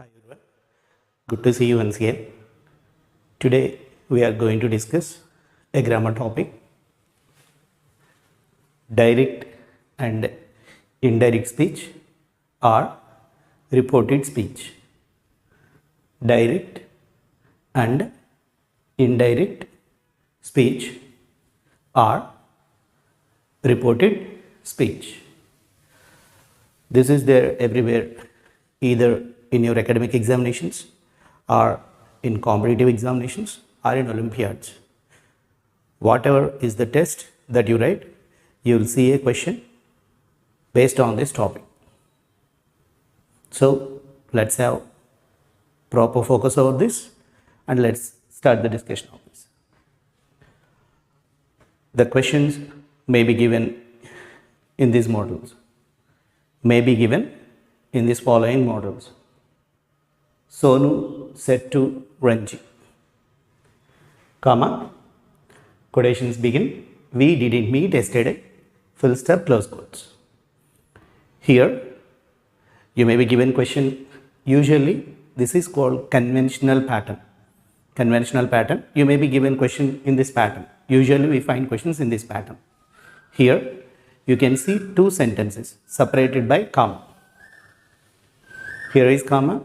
Hi everyone, good to see you once again. Today we are going to discuss a grammar topic, direct and indirect speech or reported speech. Direct and indirect speech or reported speech. This is there everywhere, either in your academic examinations or in competitive examinations or in Olympiads. Whatever is the test that you write, you will see a question based on this topic. So let's have proper focus over this and let's start the discussion of this. The questions may be given in these models, may be given in these following models. Sonu said to Ranji, comma, quotations begin, we didn't meet yesterday, full stop, close quotes. Here, you may be given question, usually this is called conventional pattern. Conventional pattern, you may be given question in this pattern. Usually we find questions in this pattern. Here, you can see two sentences separated by comma. Here is comma,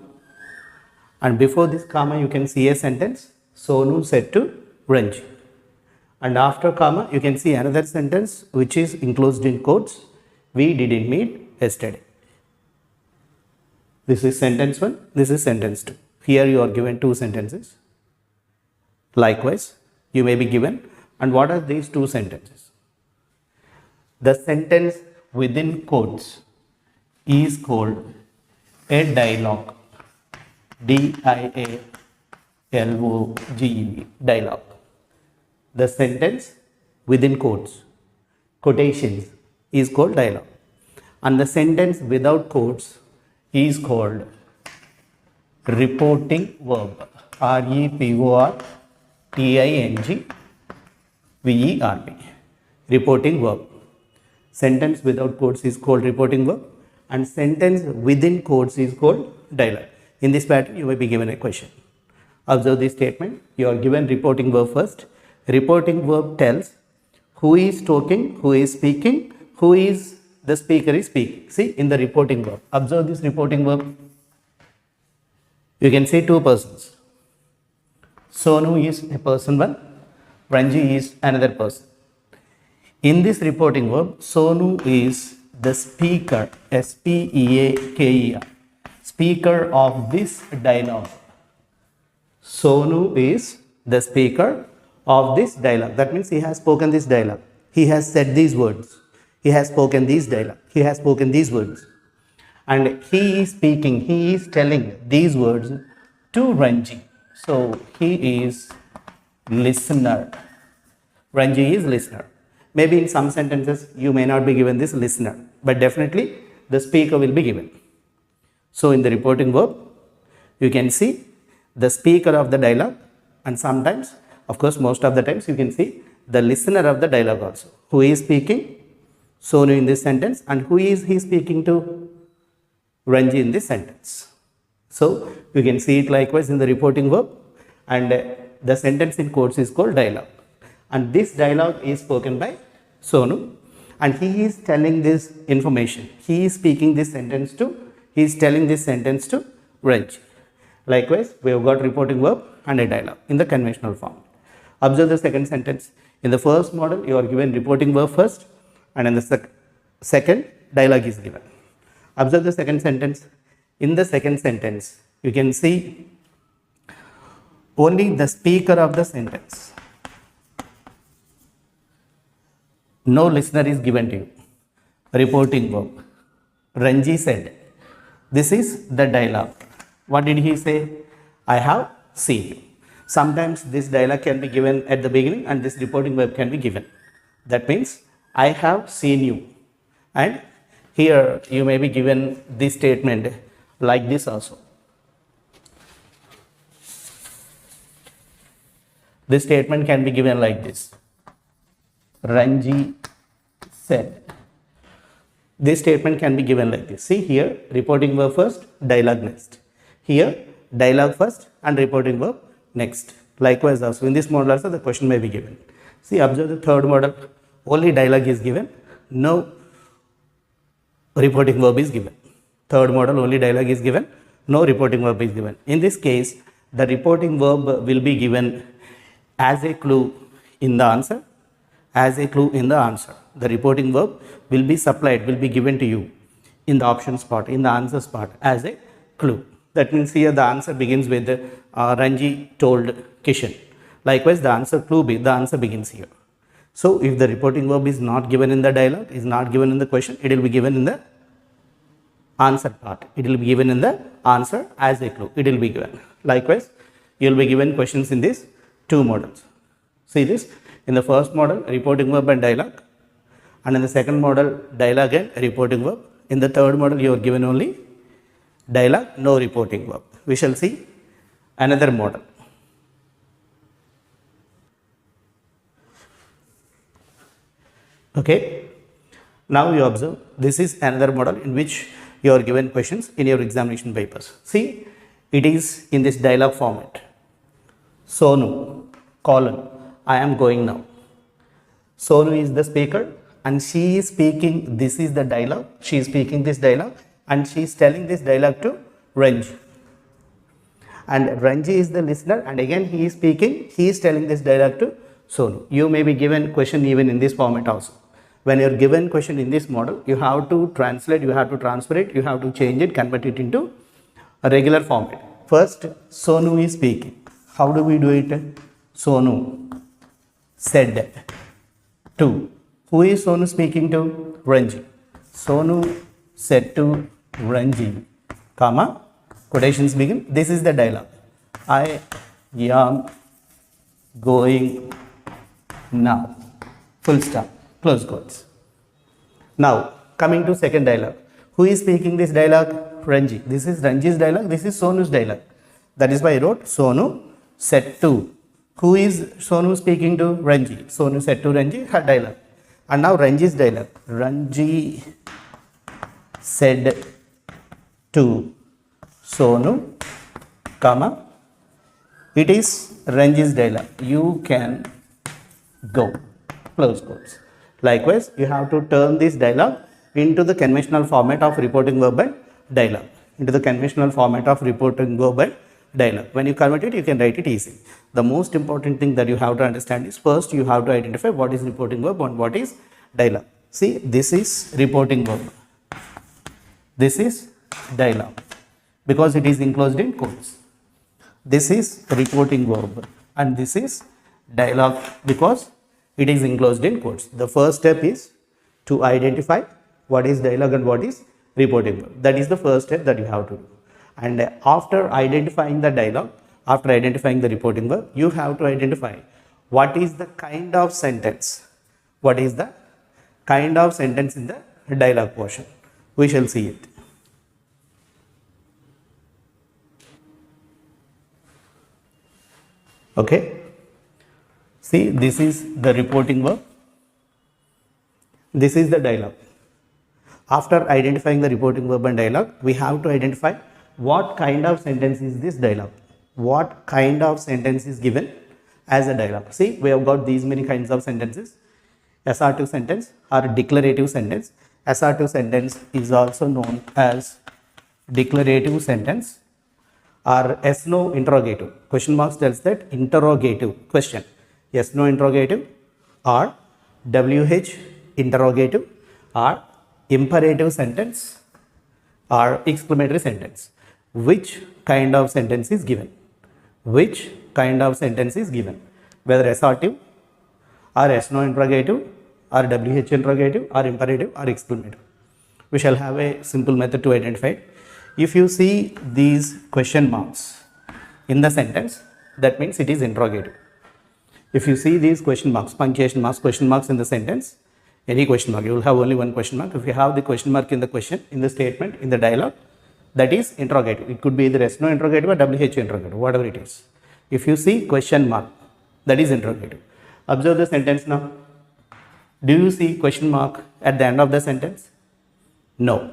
and before this comma you can see a sentence, Sonu said to Ranji. And after comma you can see another sentence which is enclosed in quotes, we didn't meet yesterday. This is sentence 1, this is sentence 2. Here you are given two sentences. Likewise, you may be given, and what are these two sentences? The sentence within quotes is called a dialogue. D-I-A-L-O-G-E, dialogue. The sentence within quotes, quotations, is called dialogue. And the sentence without quotes is called reporting verb. R-E-P-O-R-T-I-N-G-V-E-R-B. Reporting verb. Sentence without quotes is called reporting verb, and sentence within quotes is called dialogue. In this pattern, you may be given a question. Observe this statement. You are given reporting verb first. Reporting verb tells who is talking, who is speaking, who is the speaker is speaking. See, in the reporting verb. Observe this reporting verb. You can see two persons. Sonu is a person 1, Ranji is another person. In this reporting verb, Sonu is the speaker, S-P-E-A-K-E-R, speaker of this dialogue. Sonu is the speaker of this dialogue. That means he has spoken this dialogue. He has said these words. He has spoken these dialogue. He has spoken these words. And he is speaking, he is telling these words to Ranji. So he is listener. Ranji is listener. Maybe in some sentences you may not be given this listener, but definitely the speaker will be given. So in the reporting verb, you can see the speaker of the dialogue, and sometimes, of course most of the times, you can see the listener of the dialogue also. Who is speaking? Sonu in this sentence, and who is he speaking to? Ranji in this sentence. So you can see it likewise in the reporting verb, and the sentence in quotes is called dialogue. And this dialogue is spoken by Sonu, and he is telling this information. He is speaking this sentence to, he is telling this sentence to Ranji. Likewise, we have got reporting verb and a dialogue in the conventional form. Observe the second sentence. In the first model, you are given reporting verb first, and in the second, dialogue is given. Observe the second sentence. In the second sentence, you can see only the speaker of the sentence. No listener is given to you. Reporting verb. Ranji said. This is the dialogue. What did he say? I have seen you. Sometimes this dialogue can be given at the beginning and this reporting verb can be given. That means, I have seen you. And here you may be given this statement like this also. This statement can be given like this. Ranji said. This statement can be given like this. See here, reporting verb first, dialogue next. Here dialogue first and reporting verb next. Likewise also in this model also the question may be given. See, observe the third model, only dialogue is given, no reporting verb is given. Third model, only dialogue is given, no reporting verb is given. In this case, the reporting verb will be given as a clue in the answer. As a clue in the answer, the reporting verb will be supplied, will be given to you in the options part, in the answers part as a clue. That means here the answer begins with Ranji told Kishan. Likewise, the answer the answer begins here. So, if the reporting verb is not given in the dialogue, is not given in the question, it will be given in the answer part. It will be given in the answer as a clue. It will be given. Likewise, you will be given questions in these two models. See this, in the first model, reporting verb and dialogue, and in the second model, dialogue and reporting verb. In the third model, you are given only dialogue, no reporting verb. We shall see another model. Okay, now you observe, this is another model in which you are given questions in your examination papers. See, it is in this dialogue format. Sonu, colon, I am going now. Sonu is the speaker and she is speaking, this is the dialogue, she is speaking this dialogue and she is telling this dialogue to Ranji. And Ranji is the listener and again he is speaking, he is telling this dialogue to Sonu. You may be given question even in this format also. When you are given question in this model, you have to translate, you have to transfer it, you have to change it, convert it into a regular format. First, Sonu is speaking. How do we do it? Sonu said to. Who is Sonu speaking to? Ranji. Sonu said to Ranji, comma, quotations begin. This is the dialogue. I am going now. Full stop. Close quotes. Now, coming to second dialogue. Who is speaking this dialogue? Ranji. This is Ranji's dialogue. This is Sonu's dialogue. That is why I wrote Sonu said to. Who is Sonu speaking to? Ranji. Sonu said to Ranji, her dialogue. And now Ranji's dialogue. Ranji said to Sonu, comma, it is Ranji's dialogue. You can go. Close quotes. Likewise, you have to turn this dialogue into the conventional format of reporting verb and dialogue. Into the conventional format of reporting verb and dialogue. When you convert it, you can write it easily. The most important thing that you have to understand is first you have to identify what is reporting verb and what is dialogue. See, this is reporting verb. This is dialogue because it is enclosed in quotes. This is reporting verb and this is dialogue because it is enclosed in quotes. The first step is to identify what is dialogue and what is reporting verb. That is the first step that you have to do. And after identifying the dialogue, after identifying the reporting verb, you have to identify what is the kind of sentence. What is the kind of sentence in the dialogue portion. We shall see it. Okay. See, this is the reporting verb. This is the dialogue. After identifying the reporting verb and dialogue, we have to identify what kind of sentence is this dialogue. What kind of sentence is given as a dialogue. See, we have got these many kinds of sentences. Assertive sentence or declarative sentence. Assertive sentence is also known as declarative sentence or yes-no interrogative. Question marks tells that interrogative question. Yes-no interrogative or WH-interrogative or imperative sentence or exclamatory sentence. Which kind of sentence is given? Which kind of sentence is given? Whether assertive or yes-no interrogative or WH interrogative or imperative or exclamative. We shall have a simple method to identify it. If you see these question marks in the sentence, that means it is interrogative. If you see these question marks, punctuation marks, question marks in the sentence, any question mark, you will have only one question mark. If you have the question mark in the question, in the statement, in the dialogue, that is interrogative. It could be either yes-no interrogative or WH interrogative, whatever it is. If you see question mark, that is interrogative. Observe the sentence now. Do you see question mark at the end of the sentence? No.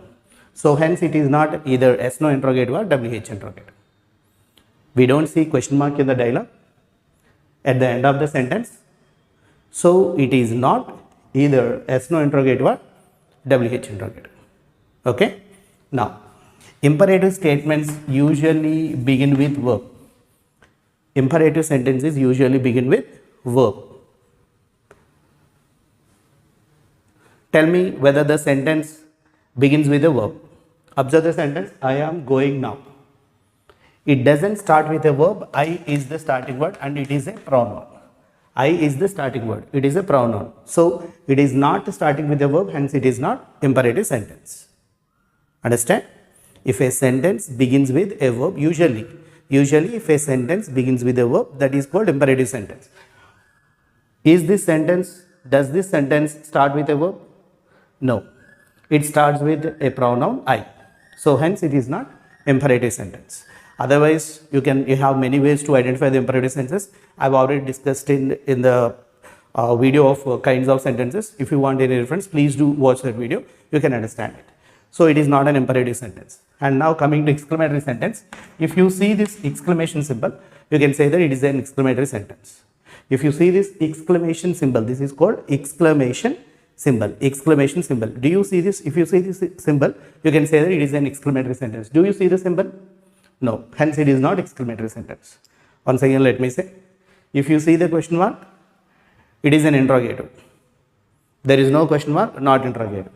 So hence it is not either yes-no interrogative or WH interrogative. We don't see question mark in the dialogue at the end of the sentence. So it is not either yes no interrogative or WH interrogative. Okay. Now, imperative statements usually begin with verb. Imperative sentences usually begin with verb. Tell me whether the sentence begins with a verb. Observe the sentence, I am going now. It doesn't start with a verb. I is the starting word and it is a pronoun. I is the starting word. It is a pronoun. So, it is not starting with a verb, hence it is not imperative sentence. Understand? If a sentence begins with a verb, usually if a sentence begins with a verb, that is called imperative sentence. Does this sentence start with a verb? No. It starts with a pronoun I. So, hence it is not imperative sentence. Otherwise, you have many ways to identify the imperative sentences. I have already discussed in the video of kinds of sentences. If you want any reference, please do watch that video. You can understand it. So, it is not an imperative sentence. And now coming to exclamatory sentence. If you see this exclamation symbol, you can say that it is an exclamatory sentence. If you see this exclamation symbol, this is called exclamation symbol. Exclamation symbol. Do you see this? If you see this symbol, you can say that it is an exclamatory sentence. Do you see the symbol? No. Hence, it is not exclamatory sentence. Once again, let me say, if you see the question mark, it is an interrogative. There is no question mark, not interrogative.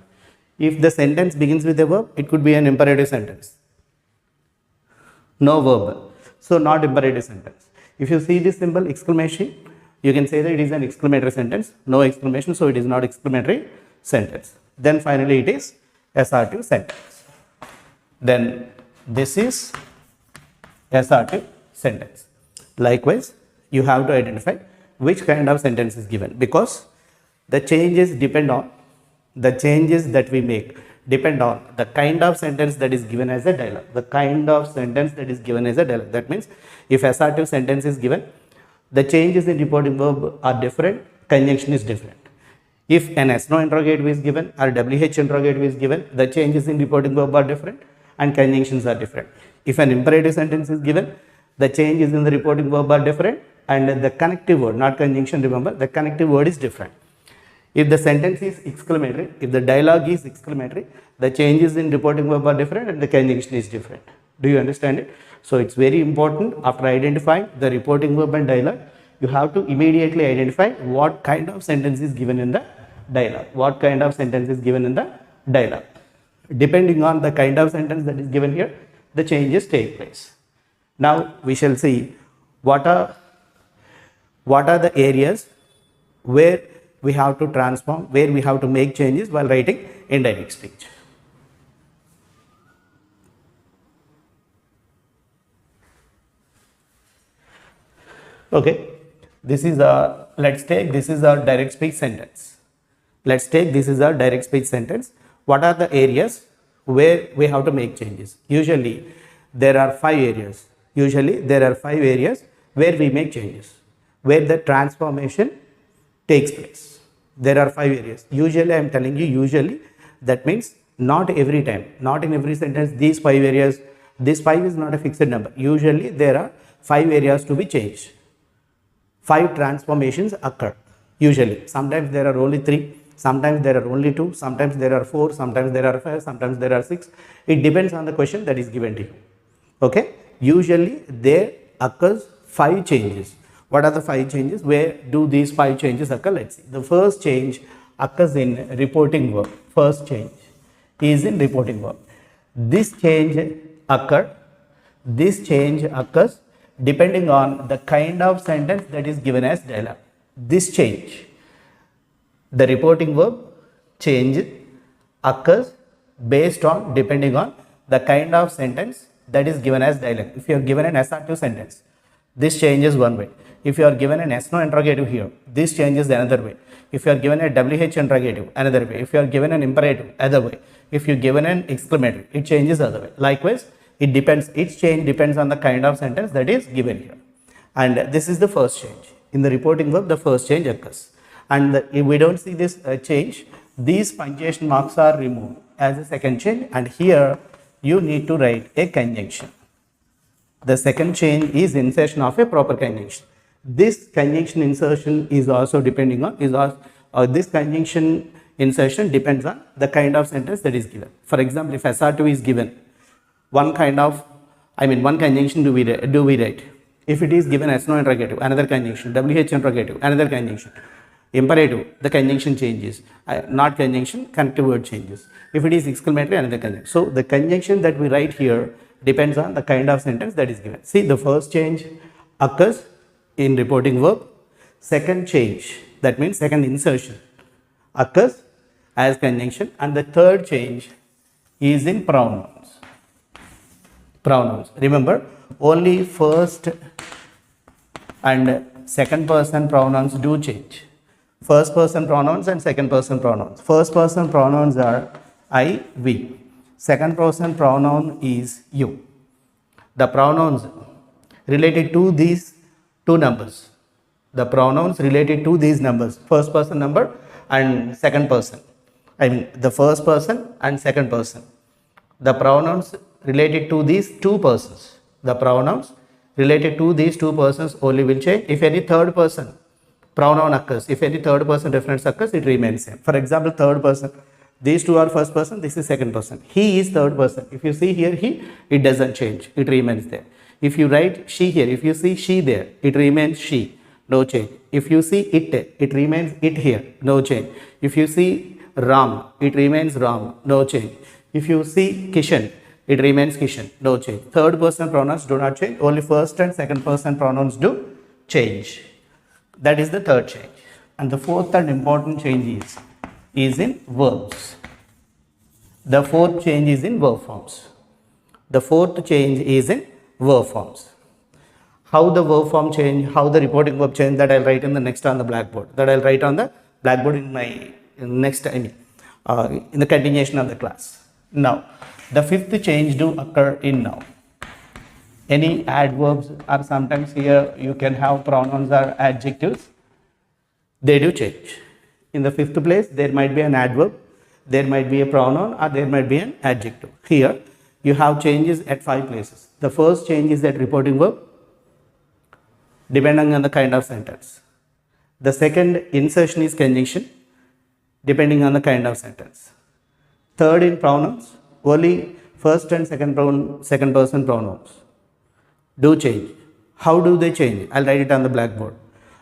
If the sentence begins with a verb, it could be an imperative sentence. No verb. So, not imperative sentence. If you see this symbol, exclamation, you can say that it is an exclamatory sentence. No exclamation, so it is not exclamatory sentence. Then finally, it is assertive sentence. Then this is assertive sentence. Likewise, you have to identify which kind of sentence is given, because the changes depend on the changes that we make depend on the kind of sentence that is given as a dialogue. The kind of sentence that is given as a dialogue. That means if assertive sentence is given, the changes in reporting verb are different, conjunction is different. If an yes no interrogative is given or WH interrogative is given, the changes in reporting verb are different and conjunctions are different. If an imperative sentence is given, the changes in the reporting verb are different and the connective word, not conjunction, remember, the connective word is different. If the sentence is exclamatory, if the dialogue is exclamatory, the changes in reporting verb are different and the conjunction is different. Do you understand it? So, it's very important after identifying the reporting verb and dialogue, you have to immediately identify what kind of sentence is given in the dialogue. What kind of sentence is given in the dialogue. Depending on the kind of sentence that is given here, the changes take place. Now, we shall see what are the areas where we have to transform, where we have to make changes while writing indirect speech. Okay, this is a, let's take this is our direct speech sentence. Let's take this is our direct speech sentence. What are the areas where we have to make changes? Usually there are 5 areas. Usually there are 5 areas where we make changes, where the transformation takes place. There are 5 areas. Usually I am telling you, usually, that means not every time, not in every sentence these 5 areas, this 5 is not a fixed number. Usually there are 5 areas to be changed. 5 transformations occur usually. Sometimes there are only 3, sometimes there are only 2, sometimes there are 4, sometimes there are 5, sometimes there are 6. It depends on the question that is given to you. Okay, usually there occurs 5 changes. What are the 5 changes? Where do these 5 changes occur? Let's see. The first change occurs in reporting verb. First change is in reporting verb. This change occurs depending on the kind of sentence that is given as dialogue. This change, the reporting verb change occurs based on, depending on the kind of sentence that is given as dialogue. If you are given an assertive sentence, this changes one way. If you are given an yes no interrogative here, this changes another way. If you are given a WH interrogative, another way. If you are given an imperative, other way. If you are given an exclamatory, it changes other way. Likewise, it depends, each change depends on the kind of sentence that is given here. And this is the first change. In the reporting verb, the first change occurs. And if we don't see this change, these punctuation marks are removed as a second change, and here you need to write a conjunction. The second change is insertion of a proper conjunction. This conjunction insertion is also depending on, this conjunction insertion depends on the kind of sentence that is given. For example, if assertive is given, one conjunction do we write. If it is given as no interrogative, another conjunction, WH-interrogative, another conjunction. Imperative, the conjunction changes. Not conjunction, connective word changes. If it is exclamatory, another conjunction. So the conjunction that we write here depends on the kind of sentence that is given. See, the first change occurs in reporting verb. Second change, that means second insertion, occurs as conjunction, and the third change is in pronouns. Pronouns. Remember, only first and second person pronouns do change. First person pronouns and second person pronouns. First person pronouns are I, we. Second person pronoun is you. The pronouns related to these two numbers. The pronouns related to these numbers, first person number and second person. The first person and second person. The pronouns related to these two persons. The pronouns related to these two persons only will change. If any third person pronoun occurs, if any third person reference occurs, it remains same. For example, third person, these two are first person, this is second person. He is third person. If you see here he, it doesn't change, it remains there. If you write she here, if you see she there, it remains she, no change. If you see it remains it here, no change. If you see Ram, it remains Ram, no change. If you see Kishan, it remains Kishan, no change. Third person pronouns do not change, only first and second person pronouns do change. That is the third change. And the fourth and important change is in verbs. The fourth change is in verb forms. The fourth change is in verb forms. How the verb form change, how the reporting verb change, that I'll write in the next on the blackboard. That I'll write on the blackboard in my next time, in the continuation of the class. Now, the fifth change do occur in now. Any adverbs are sometimes here, you can have pronouns or adjectives, they do change. In the fifth place, there might be an adverb, there might be a pronoun, or there might be an adjective. Here, you have changes at 5 places. The first change is at reporting verb, depending on the kind of sentence. The second insertion is conjunction, depending on the kind of sentence. Third in pronouns, only first and second person pronouns do change. How do they change? I'll write it on the blackboard.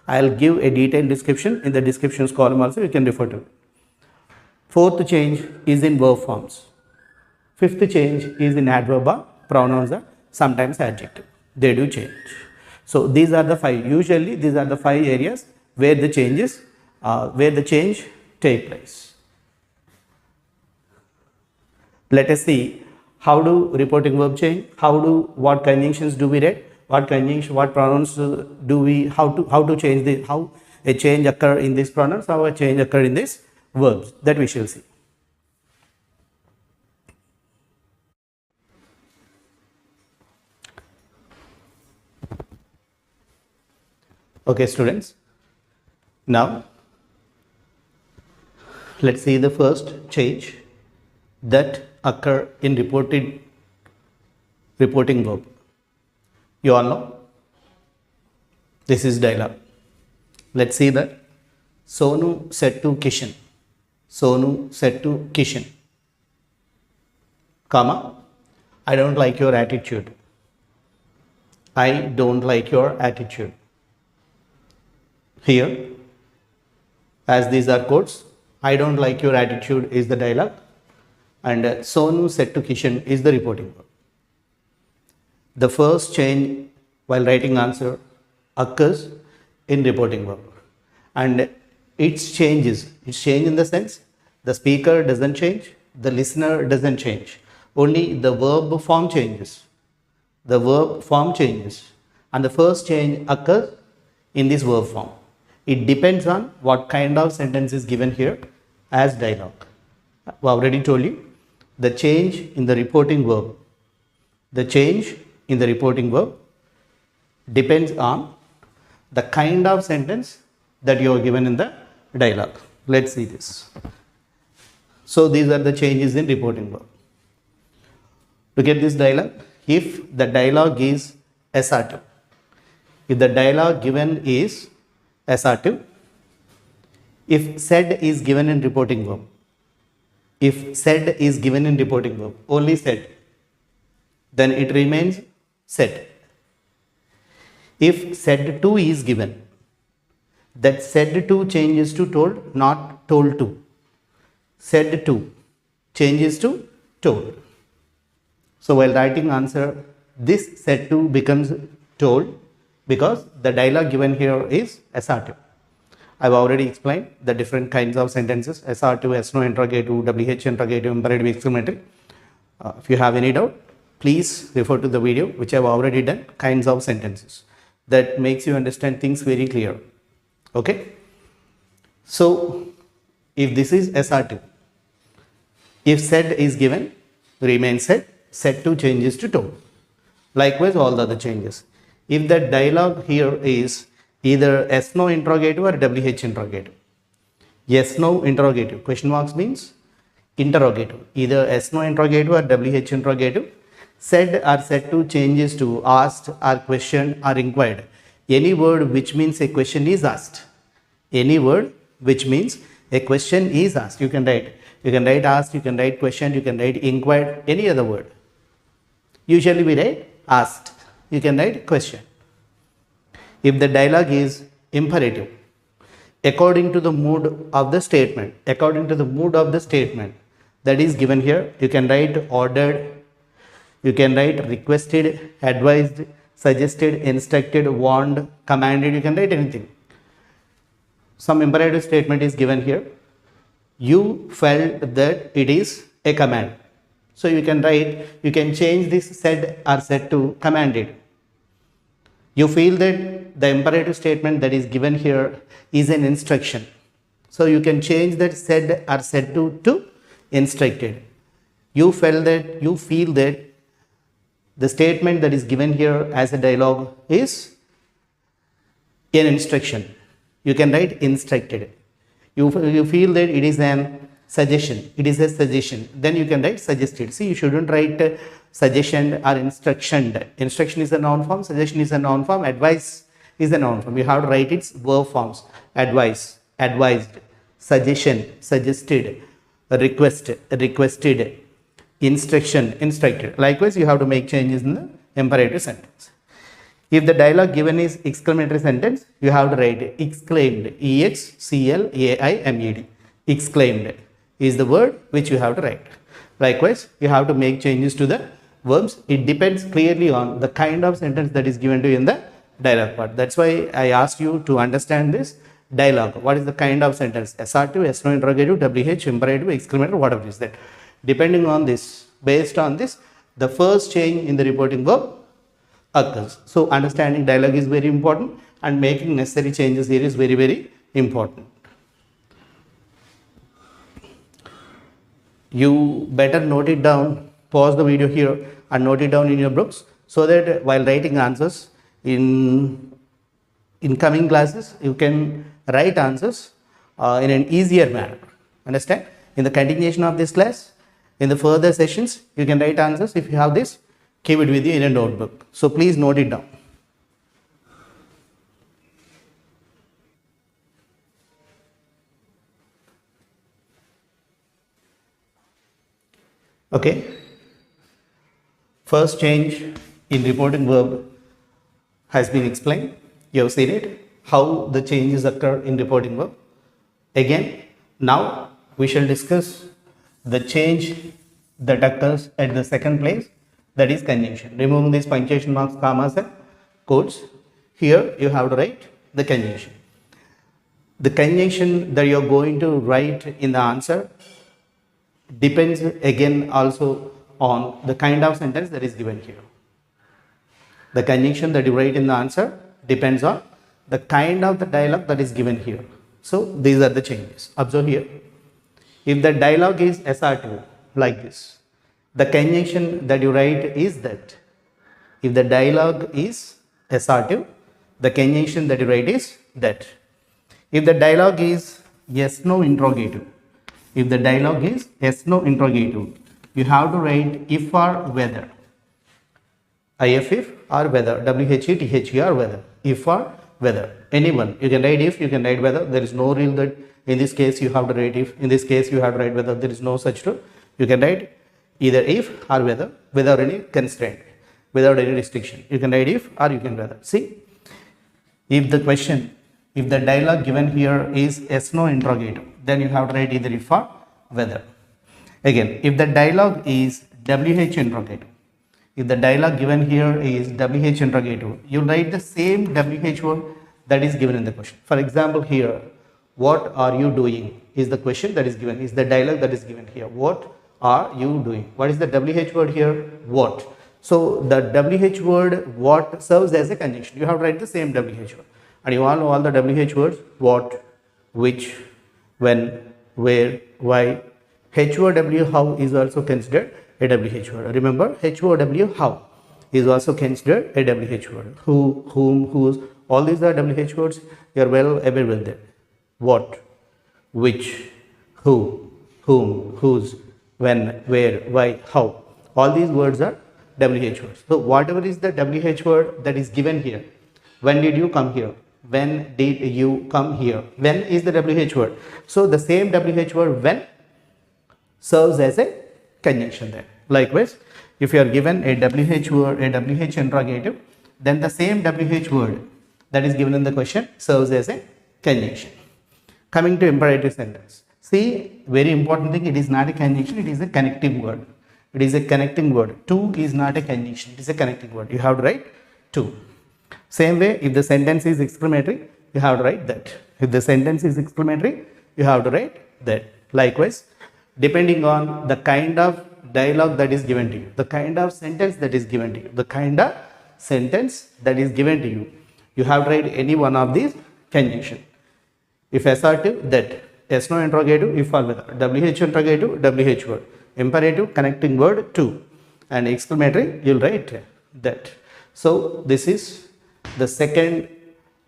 I'll give a detailed description in the descriptions column also, you can refer to it. Fourth change is in verb forms. Fifth change is in adverb or pronouns or sometimes adjective. They do change. So these are the 5. Usually these are the 5 areas where the changes, where the change take place. Let us see how do reporting verb change, what conjunctions do we write, what pronouns do we, how to change the, how a change occur in these pronouns, how a change occur in these verbs, that we shall see. Okay, students, now let's see the first change that occur in reporting verb. You all know this is dialogue. Let's see that. Sonu said to Kishan. Sonu said to Kishan, comma, I don't like your attitude. I don't like your attitude. Here, as these are quotes, I don't like your attitude is the dialogue, and Sonu said to Kishan is the reporting verb. The first change while writing answer occurs in reporting verb, and it's change in the sense the speaker doesn't change, the listener doesn't change, only the verb form changes. The verb form changes, and the first change occurs in this verb form. It depends on what kind of sentence is given here as dialogue. I've already told you the change in the reporting verb. The change in the reporting verb depends on the kind of sentence that you are given in the dialogue. Let's see this. So these are the changes in reporting verb. Look at this dialogue. If the dialogue is assertive. If the dialogue given is assertive, if said is given in reporting verb, if said is given in reporting verb, only said, then it remains said. If said to is given, that said to changes to told, not told to. Said to changes to told. So while writing answer, this said to becomes told because the dialogue given here is assertive. I've already explained the different kinds of sentences: assertive, S no interrogative, WH interrogative, imperative, exclamatory. If you have any doubt, please refer to the video which I've already done, kinds of sentences. That makes you understand things very clear. Okay. So if this is assertive, if said is given, remains said, said to changes to told. Likewise, all the other changes. If the dialogue here is either S no interrogative or WH interrogative. Yes no interrogative. Question marks means interrogative. Either S no interrogative or WH interrogative. Said or said to changes to asked or questioned or inquired. Any word which means a question is asked. Any word which means a question is asked. You can write asked, you can write questioned, you can write inquired, any other word. Usually we write asked. You can write question. If the dialogue is imperative, according to the mood of the statement, that is given here, you can write ordered, you can write requested, advised, suggested, instructed, warned, commanded, you can write anything. Some imperative statement is given here. You felt that it is a command. So you can write, you can change this said or said to commanded. You feel that the imperative statement that is given here is an instruction. So you can change that said or said to instructed. You feel that the statement that is given here as a dialogue is an instruction. You can write instructed. You feel that it is an suggestion. It is a suggestion. Then you can write suggested. See, you shouldn't write suggestion or instruction. Instruction is a noun form. Suggestion is a noun form. Advice is a noun form. You have to write its verb forms. Advice, advised, suggestion, suggested, request, requested, instruction, instructed. Likewise, you have to make changes in the imperative sentence. If the dialogue given is exclamatory sentence, you have to write exclaimed, E-X-C-L-A-I-M-E-D. Exclaimed is the word which you have to write. Likewise, you have to make changes to the verbs. It depends clearly on the kind of sentence that is given to you in the dialogue part. That's why I asked you to understand this dialogue. What is the kind of sentence? Assertive, S no interrogative, WH, imperative, exclamatory, whatever is that. Depending on this, based on this, the first change in the reporting verb occurs. So understanding dialogue is very important and making necessary changes here is very, very important. You better note it down, pause the video here and note it down in your books so that while writing answers in coming classes, you can write answers in an easier manner. Understand? In the continuation of this class, in the further sessions, you can write answers. If you have this, keep it with you in a notebook. So please note it down. Okay. First change in reporting verb has been explained. You have seen it, how the changes occur in reporting verb. Again, now we shall discuss the change that occurs at the second place, that is conjunction. Removing these punctuation marks, commas and quotes. Here you have to write the conjunction. The conjunction that you are going to write in the answer depends again also on the kind of sentence that is given here. The conjunction that you write in the answer depends on the kind of the dialogue that is given here. So these are the changes. Observe here. If the dialogue is assertive like this, the conjunction that you write is that. If the dialogue is assertive, the conjunction that you write is that. If the dialogue is yes no interrogative, if the dialogue is yes no interrogative, you have to write if or whether. If or whether, WH-E-T-H-E-R, whether, if or whether, anyone. You can write if, you can write whether. There is no rule that in this case you have to write if, in this case you have to write whether. There is no such rule. You can write either if or whether without any constraint, without any restriction. You can write if or you can whether. See, if the question, if the dialogue given here is yes/no interrogative, then you have to write either if or whether. Again, if the dialogue is WH interrogative, if the dialogue given here is WH interrogative, you write the same WH word that is given in the question. For example, here, what are you doing is the question that is given, is the dialogue that is given here. What are you doing? What is the WH word here? What. So the WH word what serves as a conjunction. You have to write the same WH word. And you all know all the WH words: what, which, when, where, why. HOW, how, is also considered a WH word. Remember, HOW, how, is also considered a WH word. Who, whom, whose, all these are WH words. You are well aware with them. What, which, who, whom, whose, when, where, why, how. All these words are WH words. So whatever is the WH word that is given here. When did you come here? When did you come here? When is the WH word. So the same WH word when serves as a conjunction there. Likewise, if you are given a WH word, a WH interrogative, then the same WH word that is given in the question serves as a conjunction. Coming to imperative sentence. See, very important thing, it is not a conjunction, it is a connecting word. It is a connecting word. To is not a conjunction, it is a connecting word. You have to write to. Same way, if the sentence is exclamatory, you have to write that. If the sentence is exclamatory, you have to write that. Likewise, depending on the kind of dialogue that is given to you, the kind of sentence that is given to you, the kind of sentence that is given to you, you have to write any one of these conjunction. If assertive, that. Yes/no interrogative, if or whether. WH interrogative, WH word. Imperative, connecting word, to. And exclamatory, you'll write that. So this is the second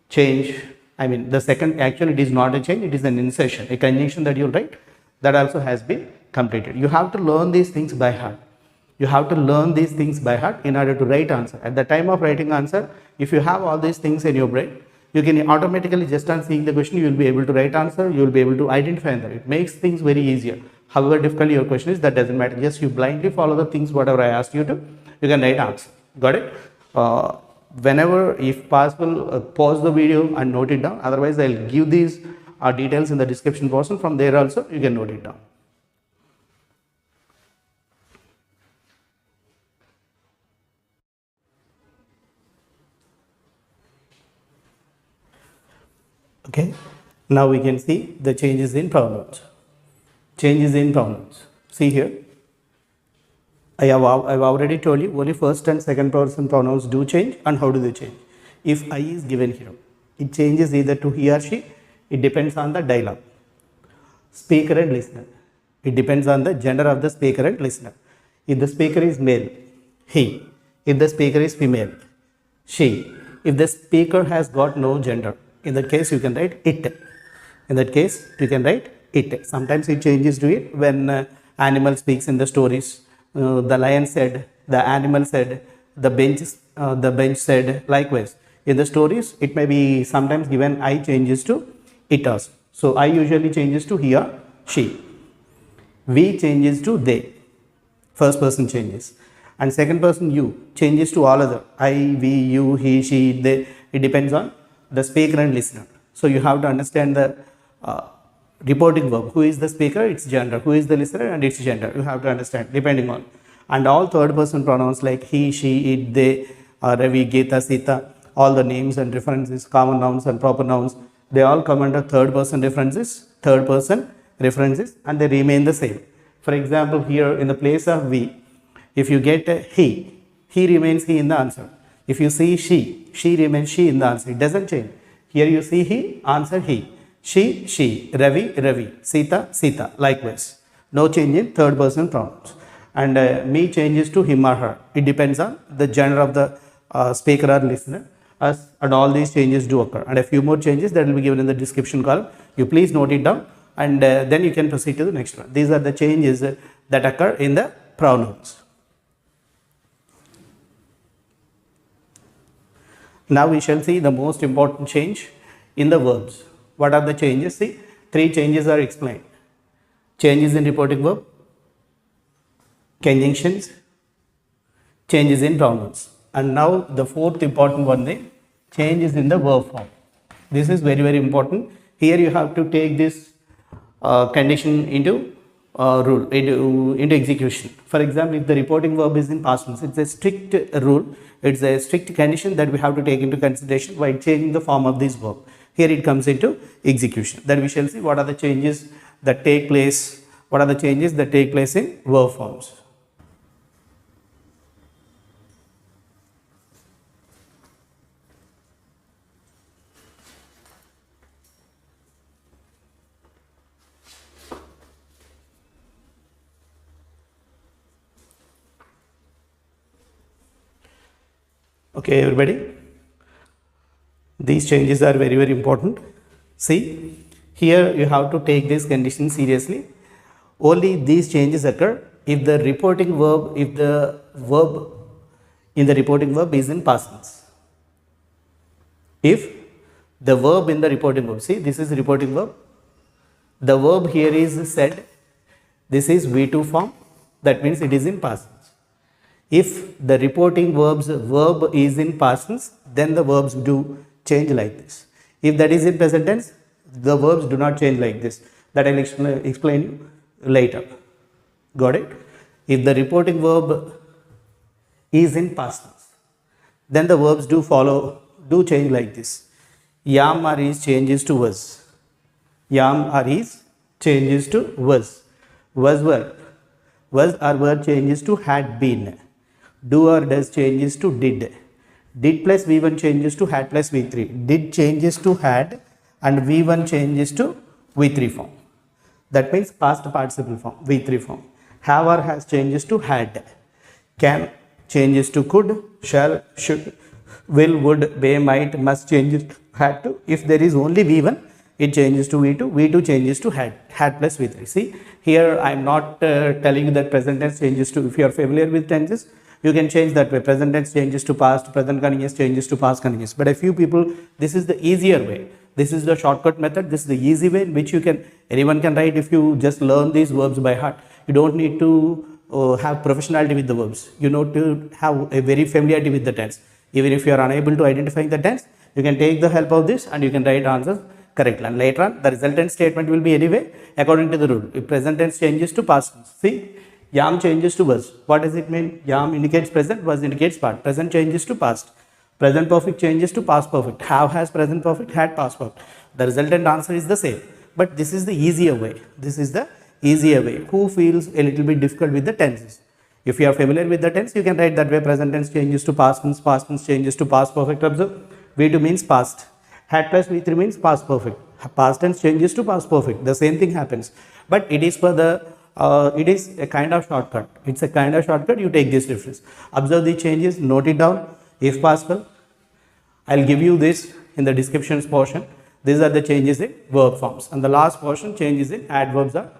change. I mean, the second, actually it is not a change, it is an insertion, a conjunction that you'll write. That also has been completed. You have to learn these things by heart. You have to learn these things by heart in order to write answer. At the time of writing answer, if you have all these things in your brain, you can automatically, just on seeing the question, you will be able to write answer, you will be able to identify answer. It makes things very easier. However difficult your question is, that doesn't matter. Just you blindly follow the things, whatever I asked you to, you can write answer. Got it? Whenever, if possible, pause the video and note it down. Otherwise, I'll give these details in the description portion. From there also, you can note it down. Okay, now we can see the changes in pronouns. Changes in pronouns. See here, I've already told you only first and second person pronouns do change. And how do they change? If I is given here, it changes either to he or she. It depends on the dialogue. Speaker and listener. It depends on the gender of the speaker and listener. If the speaker is male, he. If the speaker is female, she. If the speaker has got no gender, in that case you can write it. In that case you can write it. Sometimes it changes to it when animal speaks in the stories. The lion said, the animal said, the bench said. Likewise, in the stories it may be sometimes given I changes to it also. So I usually changes to he or she. We changes to they. First person changes. And second person you changes to all other. I, we, you, he, she, they. It depends on the speaker and listener. So you have to understand the reporting verb. Who is the speaker? Its gender. Who is the listener? And its gender. You have to understand depending on. And all third person pronouns like he, she, it, they, Ravi, Gita, Sita, all the names and references, common nouns and proper nouns, they all come under third person references, and they remain the same. For example, here in the place of we, if you get a he remains he in the answer. If you see she remains she in the answer. It doesn't change. Here you see he, answer he. She, Ravi, Sita, likewise. No change in third person pronouns. And me changes to him or her. It depends on the gender of the speaker or listener. And all these changes do occur. And a few more changes that will be given in the description column. You please note it down, and then you can proceed to the next one. These are the changes that occur in the pronouns. Now we shall see the most important change in the verbs. What are the changes? See, 3 changes are explained. Changes in reporting verb, conjunctions, changes in pronouns. And now the 4th important one, the changes in the verb form. This is very, very important. Here you have to take this condition into rule, into execution. For example, if the reporting verb is in past tense, it's a strict rule, it's a strict condition that we have to take into consideration while changing the form of this verb. Here it comes into execution. Then we shall see what are the changes that take place, what are the changes that take place in verb forms. Okay, everybody, these changes are very, very important. See, here you have to take this condition seriously. Only these changes occur if the reporting verb, if the verb in the reporting verb is in past tense. If the verb in the reporting verb, see, this is reporting verb, the verb here is said, this is V2 form, that means it is in past tense. If the reporting verb's verb is in past tense, then the verbs do change like this. If that is in present tense, the verbs do not change like this. That I will explain you later. Got it? If the reporting verb is in past tense, then the verbs do change like this. Yam or is changes to was. Yam or is changes to was. Was were. Was or were changes to had been. Do or does changes to did. Did plus V1 changes to had plus V3. Did changes to had and V1 changes to V3 form. That means past participle form, V3 form. Have or has changes to had. Can changes to could, shall, should, will, would, may, might, must changes to had to. If there is only V1, it changes to V2. V2 changes to had plus V3. See, here I am not telling you that present tense changes to, if you are familiar with tenses, you can change that way. Present tense changes to past, present continuous changes to past continuous. But a few people, this is the easier way. This is the shortcut method. This is the easy way in which anyone can write if you just learn these verbs by heart. You don't need to have professionality with the verbs. You know to have a very familiarity with the tense. Even if you are unable to identify the tense, you can take the help of this and you can write answers correctly. And later on, the resultant statement will be anyway according to the rule. If present tense changes to past tense, see, Yam changes to was. What does it mean? Yam indicates present, was indicates past. Present changes to past. Present perfect changes to past perfect. Have has present perfect, had past perfect. The resultant answer is the same. But this is the easier way. This is the easier way. Who feels a little bit difficult with the tenses? If you are familiar with the tense, you can write that way. Present tense changes to past tense changes to past perfect. Observe. V2 means past. Had plus V3 means past perfect. Past tense changes to past perfect. The same thing happens. But it is for the it is a kind of shortcut. It's a kind of shortcut. You take this difference. Observe the changes. Note it down if possible. I'll give you this in the descriptions portion. These are the changes in verb forms. And the last portion, changes in adverbs are.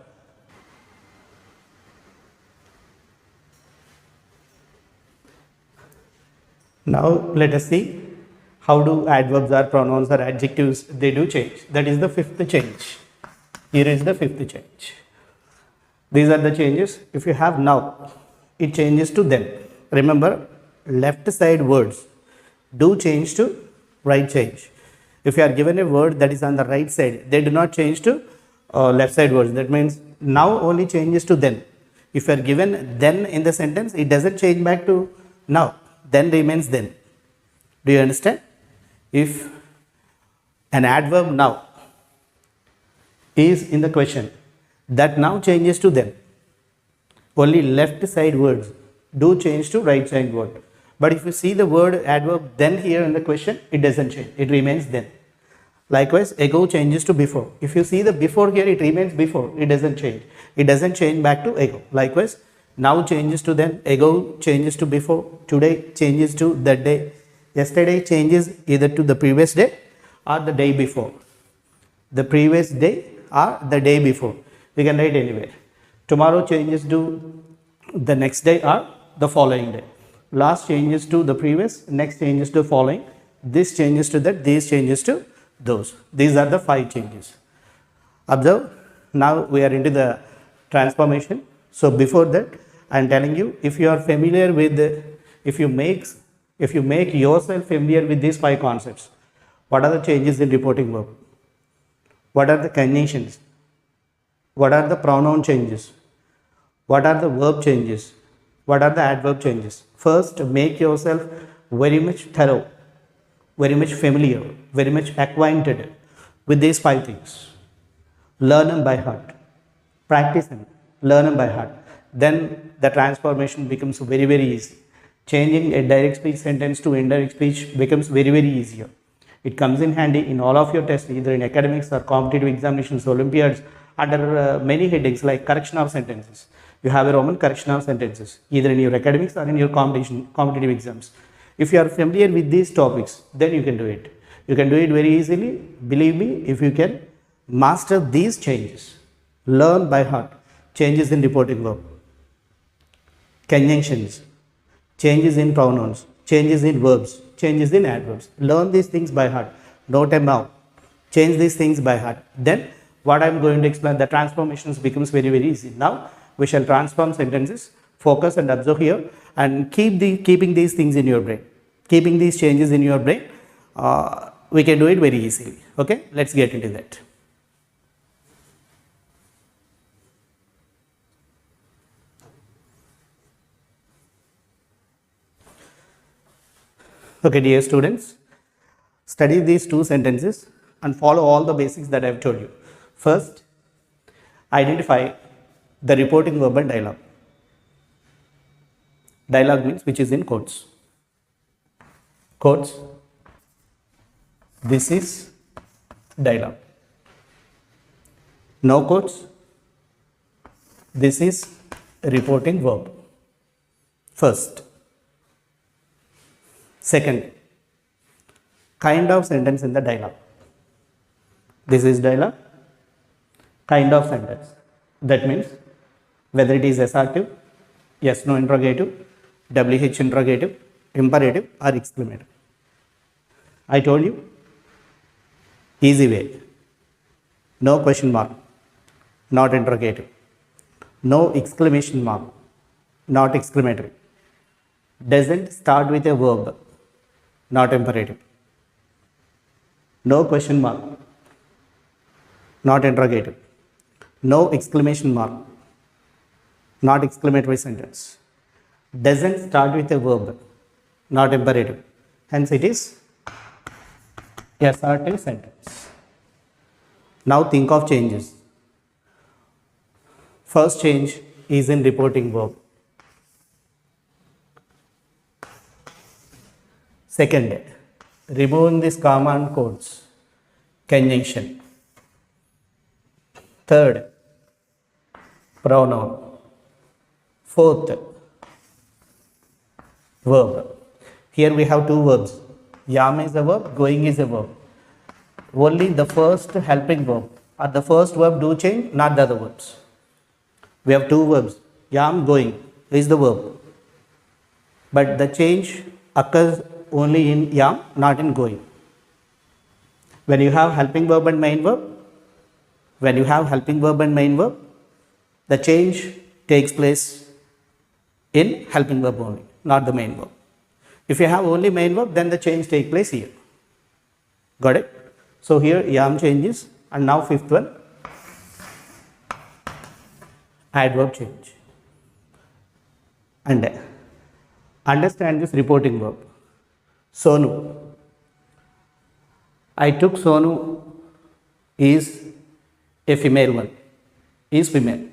Now let us see how do adverbs or pronouns or adjectives, they do change. That is the 5th change. Here is the 5th change. These are the changes. If you have now, it changes to them. Remember, left side words do change to right change. If you are given a word that is on the right side, they do not change to left side words. That means now only changes to then. If you are given then in the sentence, it doesn't change back to now. Then remains then. Do you understand? If an adverb now is in the question, that now changes to them. Only left side words do change to right side word. But if you see the word adverb then here in the question, it doesn't change. It remains then. Likewise, ago changes to before. If you see the before here, it remains before. It doesn't change. It doesn't change back to ago. Likewise, now changes to then. Ago changes to before. Today changes to that day. Yesterday changes either to the previous day or the day before. The previous day or the day before. We can write anywhere. Tomorrow changes to the next day or the following day. Last changes to the previous, next changes to following. this changes to that, these changes to those. These are the 5 changes. Observe, now we are into the transformation. So before that, I am telling you, if you are familiar with, if you make yourself familiar with these 5 concepts, what are the changes in reporting verb? What are the conjunctions? What are the pronoun changes? What are the verb changes? What are the adverb changes? First, make yourself very much thorough, very much familiar, very much acquainted with these 5 things. Learn them by heart. Practice them. Learn them by heart. Then the transformation becomes very, very easy. Changing a direct speech sentence to indirect speech becomes very, very easier. It comes in handy in all of your tests, either in academics or competitive examinations, Olympiads, under many headings like correction of sentences. You have a Roman correction of sentences, either in your academics or in your competitive exams. If you are familiar with these topics, then you can do it. You can do it very easily. Believe me, if you can master these changes, learn by heart changes in reporting verb, conjunctions, changes in pronouns, changes in verbs, changes in adverbs. Learn these things by heart. Note them out. Change these things by heart. Then what I am going to explain, the transformations becomes very, very easy. Now we shall transform sentences. Focus and observe here, and keeping these things in your brain, keeping these changes in your brain. We can do it very easily. Okay, let's get into that. Okay, dear students, study these 2 sentences and follow all the basics that I have told you. First, identify the reporting verb and dialogue. Dialogue means which is in quotes. Quotes. This is dialogue. No quotes. This is reporting verb. First. Second, kind of sentence in the dialogue. This is dialogue, kind of sentence. That means whether it is assertive, yes, no interrogative, WH-interrogative, imperative or exclamative. I told you, easy way. No question mark, not interrogative. No exclamation mark, not exclamatory. Doesn't start with a verb, not imperative. No question mark, not interrogative. No exclamation mark, not exclamatory sentence. Doesn't start with a verb, not imperative. Hence it is assertive sentence. Now think of changes. First change is in reporting verb. Second, removing this comma and quotes, conjunction. Third, pronoun. Fourth, verb. Here we have 2 verbs. Yam is a verb, going is a verb. Only the first helping verb or the first verb do change, not the other verbs. We have 2 verbs. Yam, going is the verb. But the change occurs only in yam, not in going. When you have helping verb and main verb, the change takes place in helping verb only, not the main verb. If you have only main verb, then the change takes place here. Got it? So here yam changes, and now 5th one, adverb change. And understand this reporting verb. Sonu. I took Sonu is a female one, is female.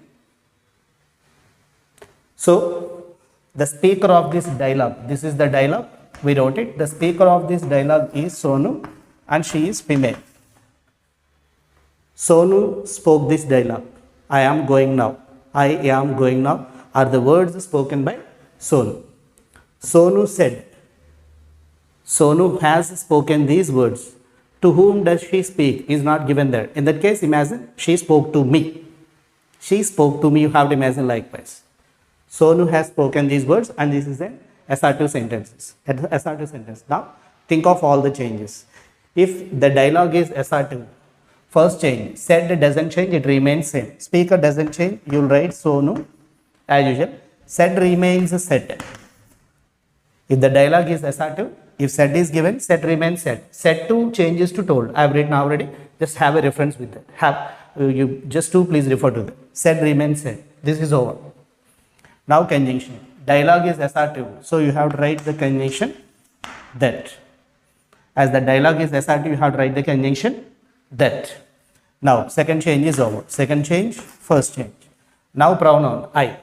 So the speaker of this dialogue, this is the dialogue, we wrote it. The speaker of this dialogue is Sonu and she is female. Sonu spoke this dialogue. I am going now. I am going now are the words spoken by Sonu. Sonu said. Sonu has spoken these words. To whom does she speak is not given there. In that case, imagine she spoke to me. She spoke to me, you have to imagine likewise. Sonu has spoken these words and this is an assertive sentence. Assertive sentence. Now, think of all the changes. If the dialogue is assertive, first change, said doesn't change, it remains same. Speaker doesn't change, you'll write so no as usual. Said remains said. If the dialogue is assertive, if said is given, said remains said. Said to changes to told. I have written already. Just have a reference with that. You just to please refer to that. Said remains said. This is over. Now conjunction. Dialogue is assertive, so you have to write the conjunction that. As the dialogue is assertive, you have to write the conjunction that. Now second change is over. Second change, first change. Now pronoun I.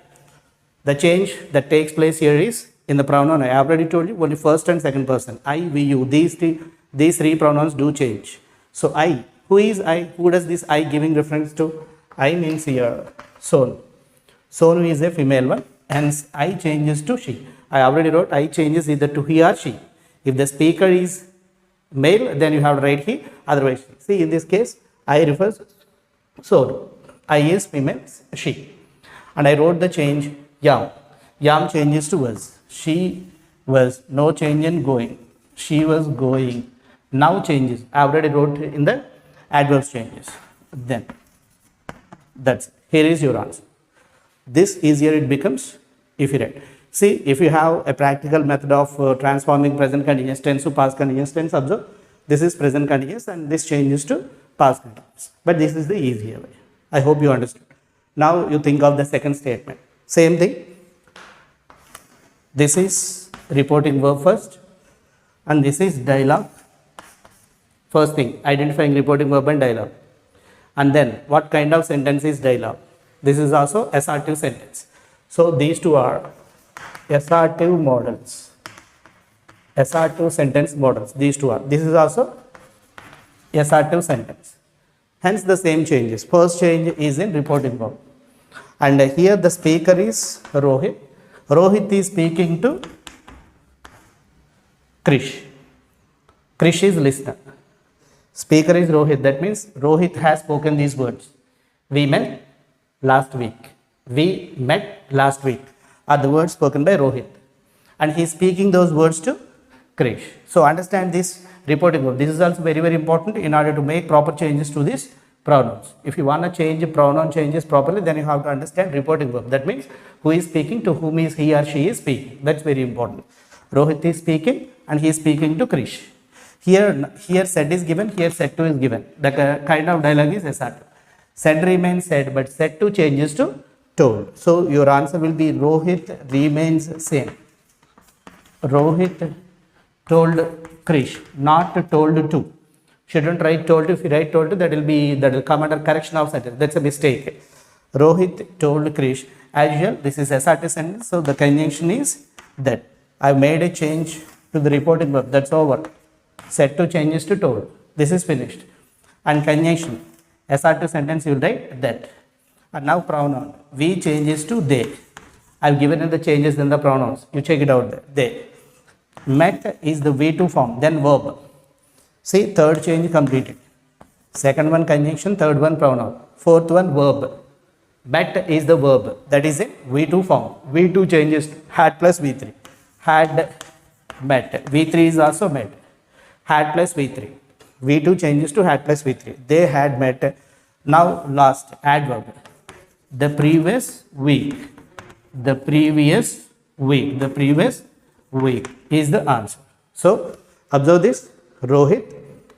The change that takes place here is in the pronoun I. Already told you only first and second person. I, we, you. These three pronouns do change. So I. Who is I? Who does this I giving reference to? I means here Sonu. Sonu is a female one. Hence I changes to she. I already wrote I changes either to he or she. If the speaker is male, then you have to write he, otherwise she. See, in this case, I refers Sonu. I is female, she. And I wrote the change yam. Yam changes to was. She was, no change in going. She was going. Now changes. I already wrote in the adverbs changes. Then that's it. Here is your answer. This easier it becomes if you write. See, if you have a practical method of transforming present continuous tense to past continuous tense, observe this is present continuous and this changes to past continuous. But this is the easier way. I hope you understood. Now you think of the second statement. Same thing. This is reporting verb first and this is dialogue. First thing, identifying reporting verb and dialogue. And then what kind of sentence is dialogue? This is also assertive sentence. So these two are assertive models. Assertive sentence models. These two are. This is also assertive sentence. Hence the same changes. First change is in reporting verb. And here the speaker is Rohit. Rohit is speaking to Krish. Krish is listener. Speaker is Rohit. That means Rohit has spoken these words. We met last week. We met last week are the words spoken by Rohit. And he is speaking those words to Krish. So understand this reporting verb. This is also very, very important in order to make proper changes to these pronouns. If you want to change pronoun changes properly, then you have to understand reporting verb. That means who is speaking, to whom is he or she is speaking. That's very important. Rohit is speaking and he is speaking to Krish. Here said is given, here said to is given. The kind of dialogue is assertive. Said remains said, but said to changes to told. So your answer will be Rohit remains same. Rohit told Krish, not told to. Shouldn't write told to. If you write told to, that will come under correction of sentence. That's a mistake. Rohit told Krish. As usual, this is assertive sentence. So the conjunction is that. I've made a change to the reporting verb. That's over. Said to changes to told. This is finished. And conjunction. Assertive sentence you will write that. And now pronoun. We changes to they. I've given you the changes in the pronouns. You check it out there. They. Met is the V2 form. Then verb. See, third change completed. Second one conjunction. Third one pronoun. Fourth one verb. Met is the verb. That is a V2 form. V2 changes to had plus V3. Had met. V3 is also met. Had plus V3. V2 changes to had plus V3. They had met. Now last adverb. The previous week. The previous week. The previous week is the answer. So observe this. Rohit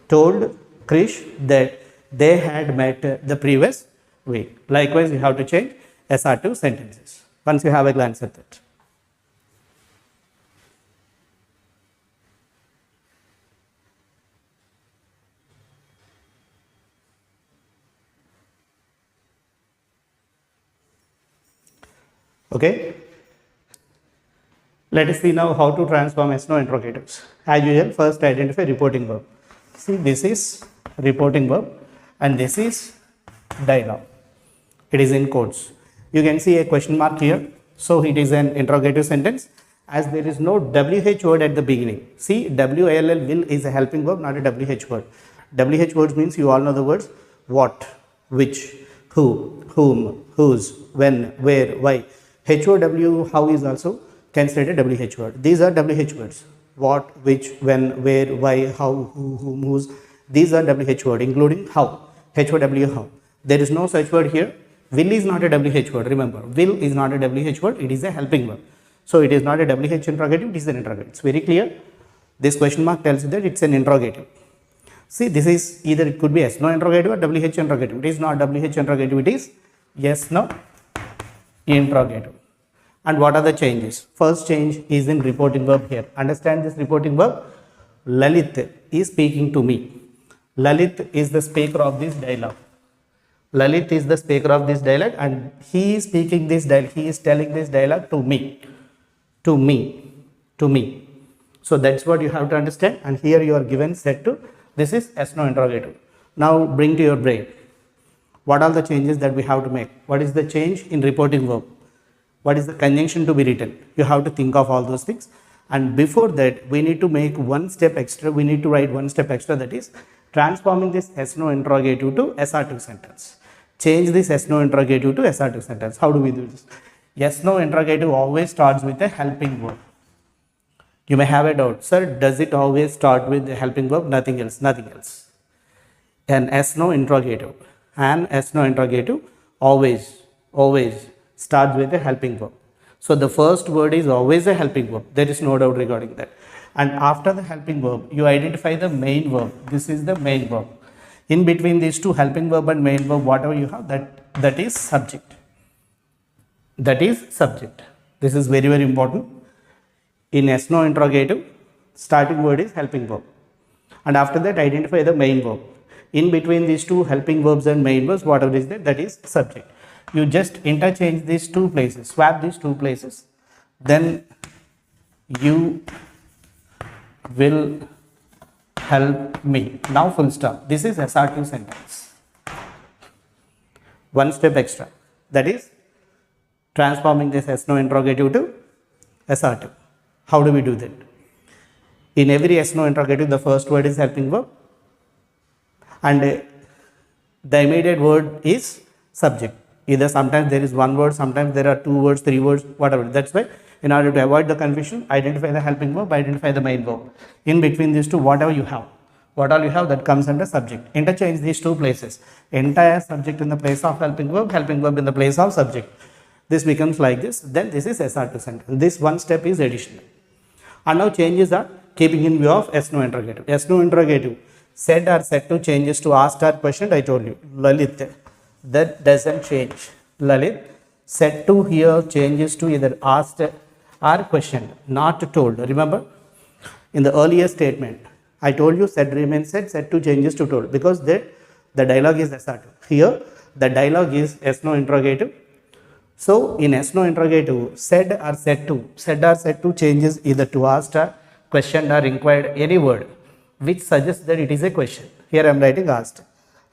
told Krish that they had met the previous week. Likewise, you have to change assertive sentences once you have a glance at that. Okay. Let us see now how to transform S no interrogatives. As usual, first identify reporting verb. See, this is reporting verb and this is dialogue. It is in quotes. You can see a question mark here. So it is an interrogative sentence as there is no WH word at the beginning. See, WALL will is a helping verb, not a WH word. WH words means you all know the words what, which, who, whom, whose, when, where, why. HOW, how is also can state a WH word. These are WH words. what, which, when, where, why, how, whom, whose. These are WH word, including how. HOW, how. There is no such word here. Will is not a WH word. Remember, will is not a WH word. It is a helping verb. So it is not a WH interrogative. It is an interrogative. It's very clear. This question mark tells you that it's an interrogative. See, this is either it could be yes, no interrogative or WH interrogative. It is not WH interrogative. It is yes, no interrogative. And what are the changes? First change is in reporting verb here. Understand this reporting verb. Lalit is speaking to me. Lalit is the speaker of this dialogue. Lalit is the speaker of this dialogue and he is speaking this dialogue. He is telling this dialogue to me. To me. To me. So that's what you have to understand. And here you are given set to. This is yes, no interrogative. Now bring to your brain. What are the changes that we have to make? What is the change in reporting verb? What is the conjunction to be written? You have to think of all those things. And before that, we need to make one step extra. We need to write one step extra, that is transforming this yes, no interrogative to assertive sentence. Change this yes, no interrogative to assertive sentence. How do we do this? Yes, no interrogative always starts with a helping verb. You may have a doubt, sir, does it always start with a helping verb? Nothing else, nothing else. An yes, no interrogative. An yes, no interrogative always starts with a helping verb. So the first word is always a helping verb. There is no doubt regarding that. And after the helping verb, you identify the main verb. This is the main verb. In between these two, helping verb and main verb, whatever you have, that is subject. That is subject. This is very, very important. In yes, no interrogative, starting word is helping verb. And after that, identify the main verb. In between these two helping verbs and main verbs, whatever is there, that is subject. You just interchange these two places, swap these two places, then you will help me. Now full stop. This is assertive sentence. One step extra, that is transforming this yes, no interrogative to assertive. How do we do that? In every yes, no interrogative, the first word is helping verb and the immediate word is subject. Either sometimes there is one word, sometimes there are two words, three words, whatever. That's why in order to avoid the confusion, identify the helping verb, identify the main verb. In between these two, whatever you have, what all you have, that comes under subject. Interchange these two places. Entire subject in the place of helping verb in the place of subject. This becomes like this. Then this is assertive sentence. This one step is additional. And now changes are keeping in view of yes, no interrogative. Yes, no interrogative. Said or said to changes to asked or questioned. I told you. Lalit. That doesn't change. Lalit. Said to here changes to either asked or questioned. Not told. Remember, in the earlier statement, I told you said remains said to changes to told, because the dialogue is assertive. Here, the dialogue is yes, no interrogative. So, in yes, no interrogative, said or said to changes either to asked or questioned or inquired, any word which suggests that it is a question. Here I am writing asked.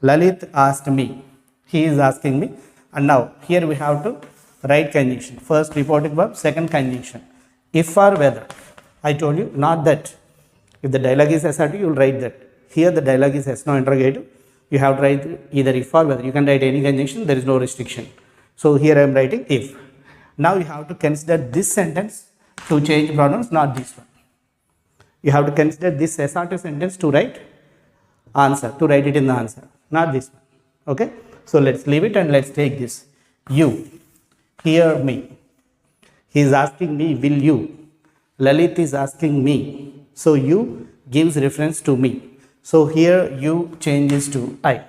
Lalit asked me. He is asking me. And now, here we have to write conjunction. First reporting verb, second conjunction. If or whether. I told you, not that. If the dialogue is assertive, you will write that. Here the dialogue is yes, no interrogative. You have to write either if or whether. You can write any conjunction, there is no restriction. So here I am writing if. Now you have to consider this sentence to change pronouns, not this one. You have to consider this assertive sentence to write answer, to write it in the answer, not this one. Okay? So let's leave it and let's take this. You, hear me. He is asking me, will you? Lalit is asking me. So you gives reference to me. So here you changes to I.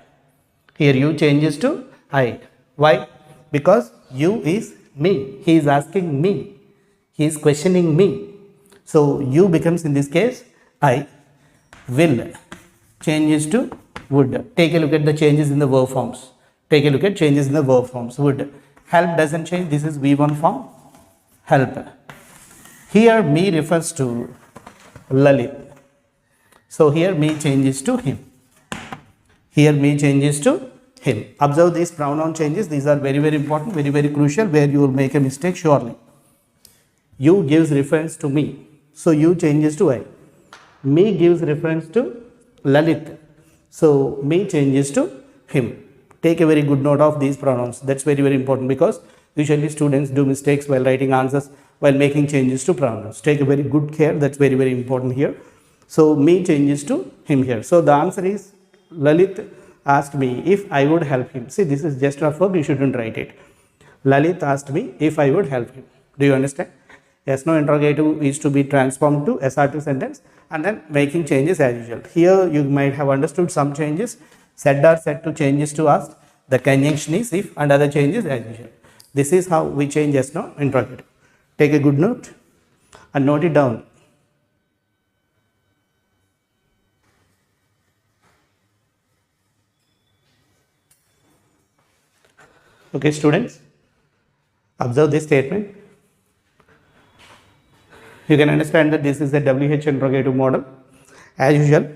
Here you changes to I. Why? Because you is me. He is asking me. He is questioning me. So you becomes in this case I. Will changes to would. Take a look at the changes in the verb forms. Take a look at changes in the verb forms. Would. Help doesn't change. This is V1 form. Help. Here me refers to Lalit. So here me changes to him. Here me changes to him. Observe these pronoun changes. These are very, very important, very, very crucial, where you will make a mistake surely. You gives reference to me. So you changes to I. Me gives reference to Lalit. So me changes to him. Take a very good note of these pronouns. That's very, very important, because usually students do mistakes while writing answers. while making changes to pronouns. Take a very good care, that's very, very important here. So me changes to him here. So the answer is Lalit asked me if I would help him. See, this is just a verb, you shouldn't write it. Lalit asked me if I would help him. Do you understand? Yes, no interrogative is to be transformed to assertive sentence and then making changes as usual. Here you might have understood some changes. Said or said to changes to asked. The conjunction is if and other changes as usual. This is how we change yes, no interrogative. Take a good note and note it down. Okay, students, observe this statement. You can understand that this is the WH interrogative model. As usual,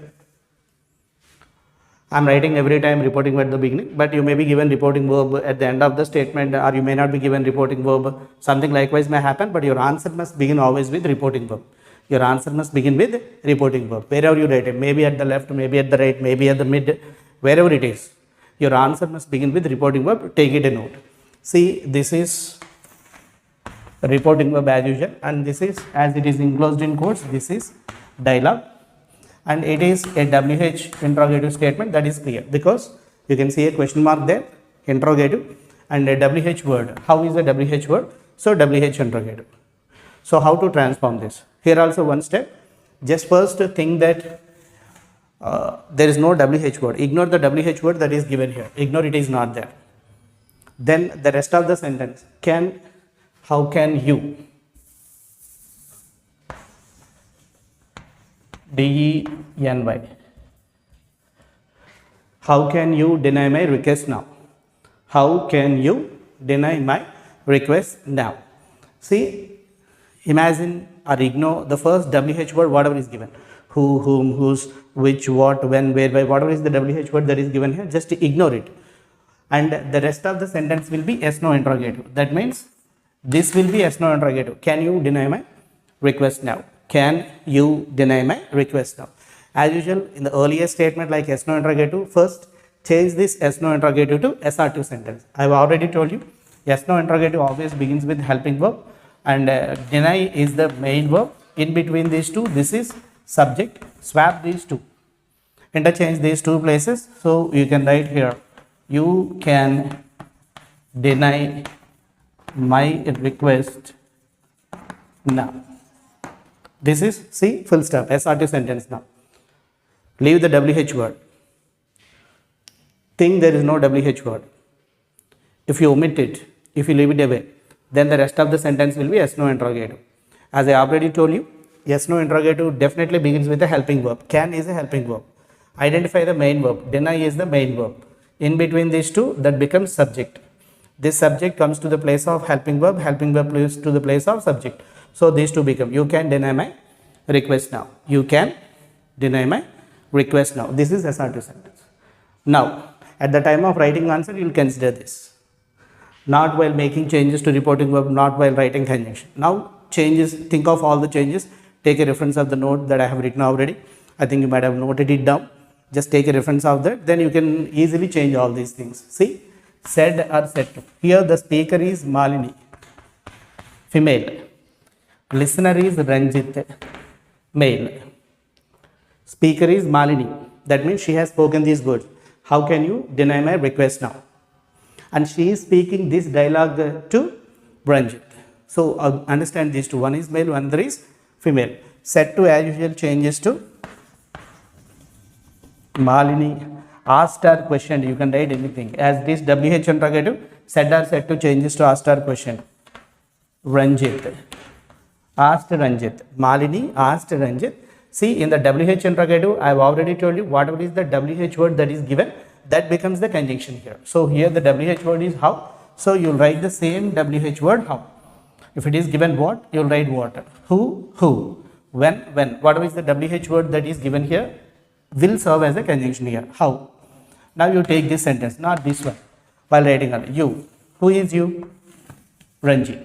I am writing every time reporting verb at the beginning, but you may be given reporting verb at the end of the statement, or you may not be given reporting verb. Something likewise may happen, but your answer must begin always with reporting verb. Your answer must begin with reporting verb. Wherever you write it, maybe at the left, maybe at the right, maybe at the mid, wherever it is, your answer must begin with reporting verb. Take it a note. See, this is reporting verb as usual, and this is, as it is enclosed in quotes, this is dialogue, and it is a WH interrogative statement. That is clear because you can see a question mark there, interrogative, and a WH word. How is a WH word? So WH interrogative. So how to transform this? Here also one step. Just first think that there is no WH word. Ignore the WH word that is given here. Ignore it is not there. Then the rest of the sentence. How can you? D-E-N-Y. How can you deny my request now? How can you deny my request now? See, imagine or ignore the first WH word, whatever is given. Who, whom, whose, which, what, when, where, why, whatever is the WH word that is given here, just ignore it. And the rest of the sentence will be yes, no interrogative. That means this will be yes, no interrogative. Can you deny my request now? Can you deny my request now? As usual, in the earlier statement like yes, no interrogative, first change this yes, no interrogative to assertive sentence. I have already told you, yes, no interrogative always begins with helping verb, and deny is the main verb. In between these two, this is subject. Swap these two. Interchange these two places. So you can write here, you can deny my request now. This is, see, full stop, assertive sentence now. Leave the WH word. Think there is no WH word. If you omit it, if you leave it away, then the rest of the sentence will be yes, no interrogative. As I already told you, yes, no interrogative definitely begins with a helping verb. Can is a helping verb. Identify the main verb. Deny is the main verb. In between these two, that becomes subject. This subject comes to the place of helping verb plays to the place of subject. So these two become, you can deny my request now. You can deny my request now. This is assertive sentence. Now, at the time of writing answer, you will consider this. Not while making changes to reporting verb, not while writing conjunction. Now, changes, think of all the changes. Take a reference of the note that I have written already. I think you might have noted it down. Just take a reference of that. Then you can easily change all these things. See, said or said to. Here the speaker is Malini, female. Listener is Ranjit, male. Speaker is Malini. That means she has spoken these words. How can you deny my request now? And she is speaking this dialogue to Ranjit. So understand these two. One is male, one is female. Said to as usual changes to Malini. Asked or questioned. You can write anything. As this WH interrogative, said or said to changes to asked or questioned. Ranjit. Asked Ranjit. Malini asked Ranjit. See, in the WH interrogative, I have already told you whatever is the WH word that is given, that becomes the conjunction here. So here the WH word is how. So you will write the same WH word how. If it is given what, you will write what. Who. When. Whatever is the WH word that is given here will serve as a conjunction here. How. Now you take this sentence, not this one, while writing on you. Who is you? Ranji.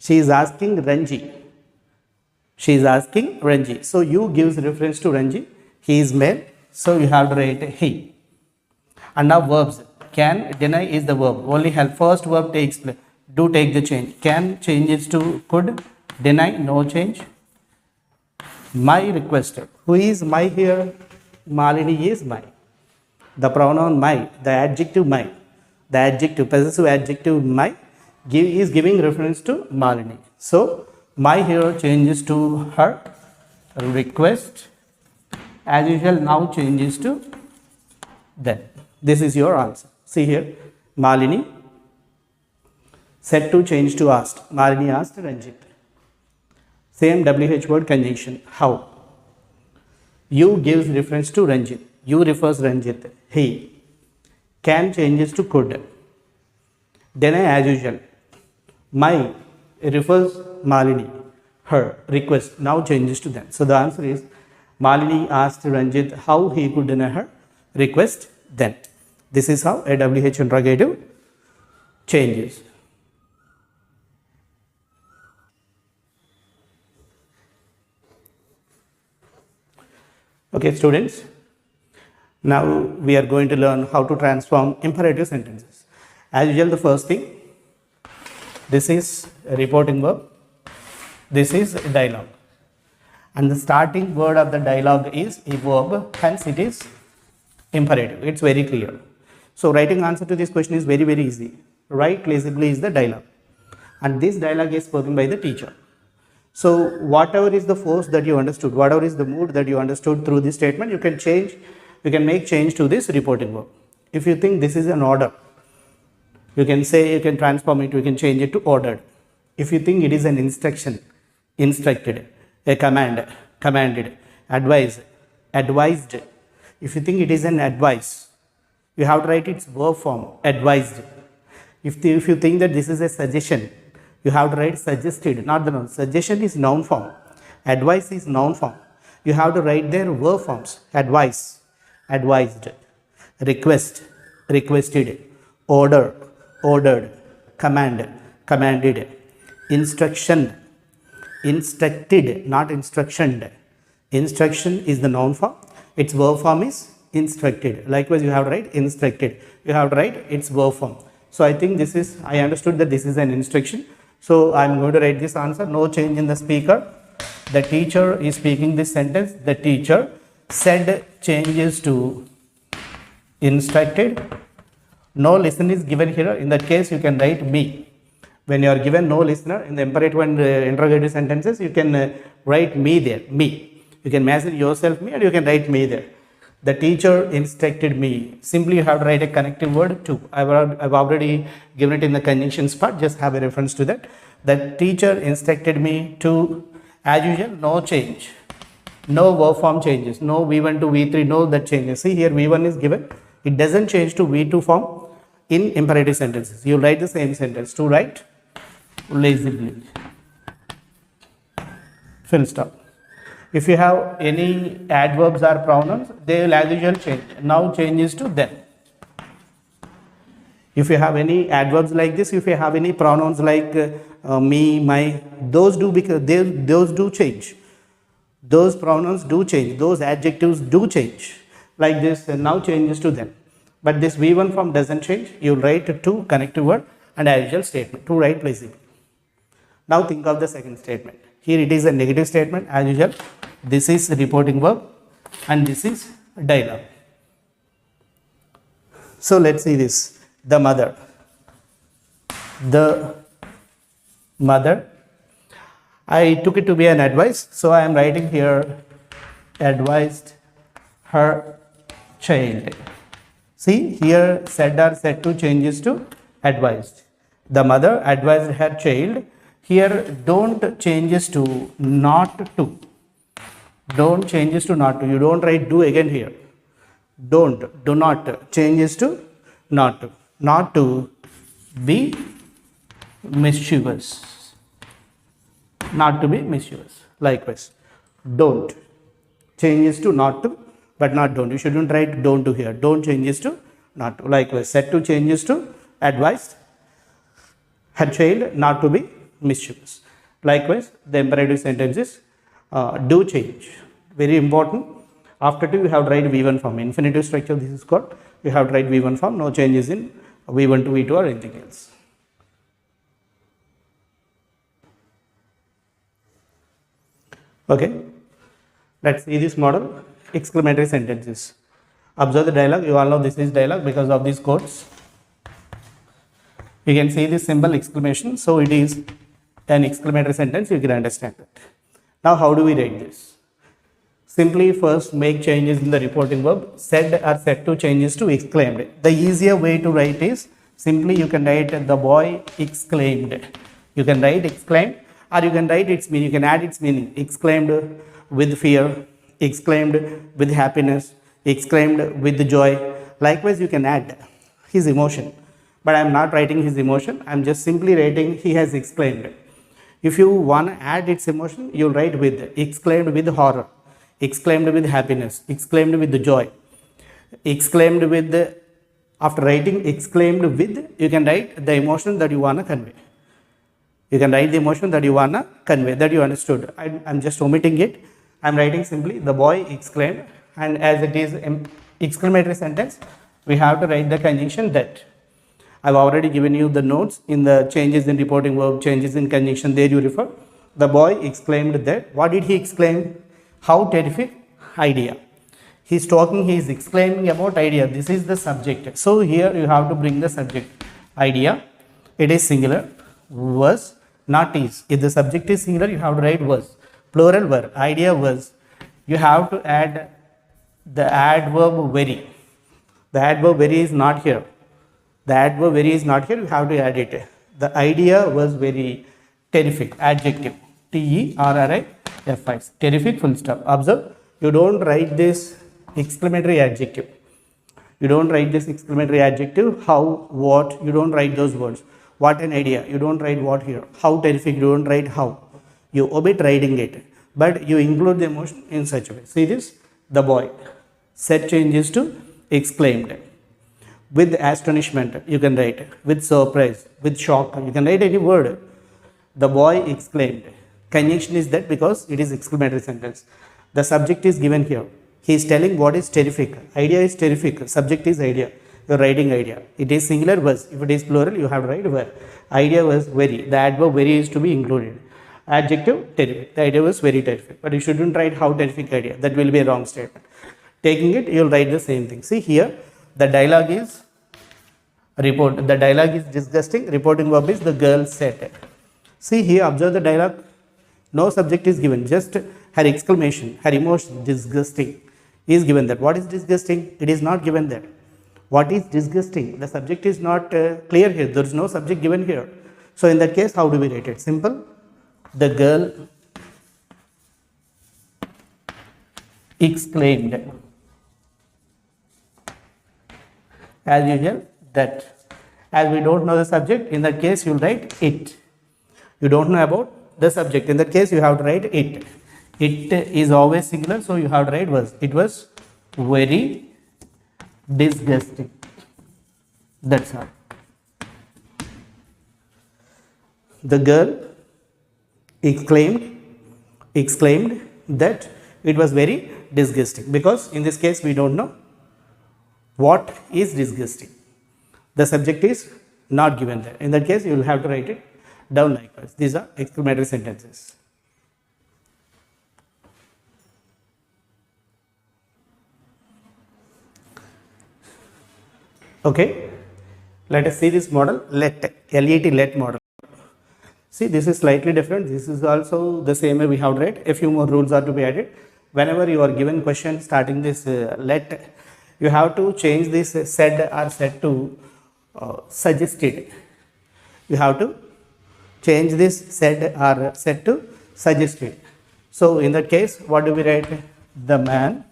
She is asking Ranji. She is asking Ranji. So you gives reference to Ranji. He is male. So you have to write he. And now verbs. Can, deny is the verb. Only help. First verb takes place. do take the change. Can changes to could, deny, no change. My requested. Who is my here? Malini is my. The pronoun my, the adjective my, the adjective, possessive adjective my is giving reference to Malini. So, my here changes to her request. As usual, now changes to then. This is your answer. See here, Malini said to change to asked. Malini asked Ranjit. Same WH word conjunction. How? You gives reference to Ranjit. You refers Ranjit. He. Can changes to could. Deny as usual. My refers Malini. Her request now changes to them. So the answer is Malini asked Ranjit how he could deny her request then. This is how a WH interrogative changes. Okay, students. Now we are going to learn how to transform imperative sentences. As usual, the first thing, this is a reporting verb, this is a dialogue, and the starting word of the dialogue is a verb, hence it is imperative. It's very clear. So writing answer to this question is very easy. Write lazily is the dialogue, and this dialogue is spoken by the teacher. So whatever is the force that you understood, whatever is the mood that you understood through this statement, you can change, you can make change to this reporting verb. If you think this is an order, you can say, you can transform it, you can change it to ordered. If you think it is an instruction, instructed, a command, commanded, advise, advised. If you think it is an advice, you have to write its verb form, advised. If you think that this is a suggestion, you have to write suggested, not the noun. Suggestion is noun form, advice is noun form. You have to write their verb forms, advice, advised, request, requested, order, ordered, command, commanded, instruction, instructed, not instructioned. Instruction is the noun form, its verb form is instructed. Likewise, you have to write instructed, you have to write its verb form. So I think this is, I understood that this is an instruction. So I am going to write this answer. No change in the speaker. The teacher is speaking this sentence. The teacher said changes to instructed. No listener is given here. In that case, you can write me. When you are given no listener in the imperative and interrogative sentences, you can write me there. Me. You can mention yourself me and you can write me there. The teacher instructed me. Simply you have to write a connective word to. I've already given it in the conjunctions part. Just have a reference to that. The teacher instructed me to, as usual, no change. No verb form changes. No V1 to V3, no that changes. See here V1 is given. It doesn't change to V2 form in imperative sentences. You write the same sentence. To write lazily. Full stop. If you have any adverbs or pronouns, they will as usual change. Now changes to them. If you have any adverbs like this, if you have any pronouns like me, my, those do, because those do change. Those pronouns do change. Those adjectives do change. Like this, now changes to them. But this V1 form doesn't change. You write to connective word and as usual statement. To write lazily. Now think of the second statement. Here it is a negative statement as usual. This is reporting verb and this is dialogue. So let's see this. The mother. The mother. I took it to be an advice. So I am writing here advised her child. See here said or said to changes to advised. The mother advised her child. Here don't changes to not to. Don't changes to not to. You don't write do again here. Don't, do not changes to not to. Not to be mischievous. Not to be mischievous. Likewise, don't changes to not to, but not don't. You shouldn't write don't to here. Don't changes to not to. Likewise, said to changes to advised her child not to be mischievous. Likewise, the imperative sentences do change. Very important. After two, you have to write V1 form. Infinitive structure, this is called. You have to write V1 form. No changes in V1 to V2 or anything else. Okay, let's see this model. Exclamatory sentences. Observe the dialogue. You all know this is dialogue because of these quotes. You can see this symbol exclamation, so it is an exclamatory sentence. You can understand it. Now how do we write this? Simply first make changes in the reporting verb. Said or said to changes to exclaimed. The easier way to write is simply you can write the boy exclaimed. You can write exclaimed, or you can write its meaning. You can add its meaning. Exclaimed with fear, exclaimed with happiness, exclaimed with joy. Likewise, you can add his emotion. But I am not writing his emotion. I am just simply writing he has exclaimed. If you want to add its emotion, you will write with exclaimed with horror, exclaimed with happiness, exclaimed with joy, exclaimed with, after writing exclaimed with, you can write the emotion that you want to convey. You can write the emotion that you want to convey, that you understood. I am just omitting it. I am writing simply the boy exclaimed, and as it is an exclamatory sentence, we have to write the conjunction that. I have already given you the notes in the changes in reporting verb, changes in conjunction, there you refer. The boy exclaimed that. What did he exclaim? How terrific idea. He is talking, he is exclaiming about idea. This is the subject. So here you have to bring the subject. Idea, it is singular, was, not is. If the subject is singular, you have to write was. Plural verb, idea was. You have to add the adverb very. The adverb very is not here. The adverb very is not here, you have to add it. The idea was very terrific. Adjective. T-E-R-R-I-F-I. Terrific, full stop. Observe, you don't write this exclamatory adjective. You don't write this exclamatory adjective. How, what, you don't write those words. What an idea. You don't write what here. How terrific, you don't write how. You omit writing it. But you include the emotion in such a way. See this? The boy. Said changes to exclaimed. With astonishment, you can write. With surprise, with shock, you can write any word. The boy exclaimed. Conjunction is that because it is exclamatory sentence. The subject is given here. He is telling what is terrific. Idea is terrific. Subject is idea. You are writing idea. It is singular was. If it is plural, you have to write were. Idea was very. The adverb very is to be included. Adjective terrific. The idea was very terrific. But you shouldn't write how terrific idea. That will be a wrong statement. Taking it, you will write the same thing. See here, the dialogue is report. The dialogue is disgusting. Reporting verb is the girl said. See here, observe the dialogue. No subject is given. Just her exclamation, her emotion, disgusting is given that. What is disgusting? It is not given there. What is disgusting? The subject is not clear here. There is no subject given here. So in that case, how do we write it? Simple. The girl exclaimed. As usual, that. As we don't know the subject, in that case you will write it. You don't know about the subject. In that case, you have to write it. It is always singular, so you have to write was. It was very disgusting. That's all. The girl exclaimed that it was very disgusting, because in this case we don't know what is disgusting. The subject is not given there. In that case, you will have to write it down likewise. These are exclamatory sentences. Okay, let us see this model. Let, L-E-T, let model. See, this is slightly different. This is also the same way we have to write. A few more rules are to be added. Whenever you are given question starting this let, you have to change this said or said to suggested. You have to change this said or said to suggested. So in that case, what do we write? The man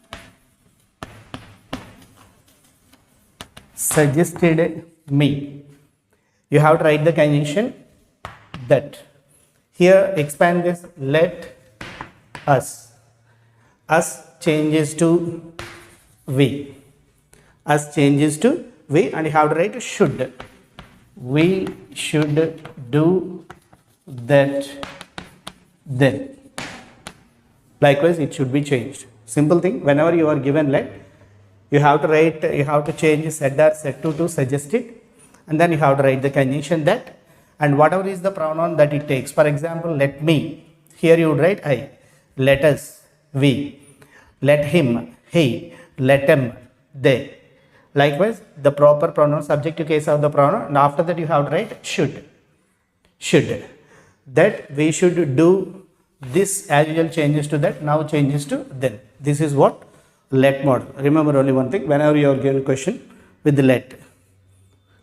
suggested me. You have to write the conjunction that. Here expand this let us. Us changes to we. Us changes to we, and you have to write should. We should do that then. Likewise, it should be changed. Simple thing. Whenever you are given let, you have to write, you have to change said or said to suggested, and then you have to write the conjunction that, and whatever is the pronoun that it takes. For example, let me. Here you would write I. let us, we, let him, he, let them, they. Likewise, the proper pronoun, subjective case of the pronoun, and after that you have to write should. Should. That we should do this, as usual changes to that, now changes to then. This is what let model. Remember only one thing, whenever you are given a question with the let,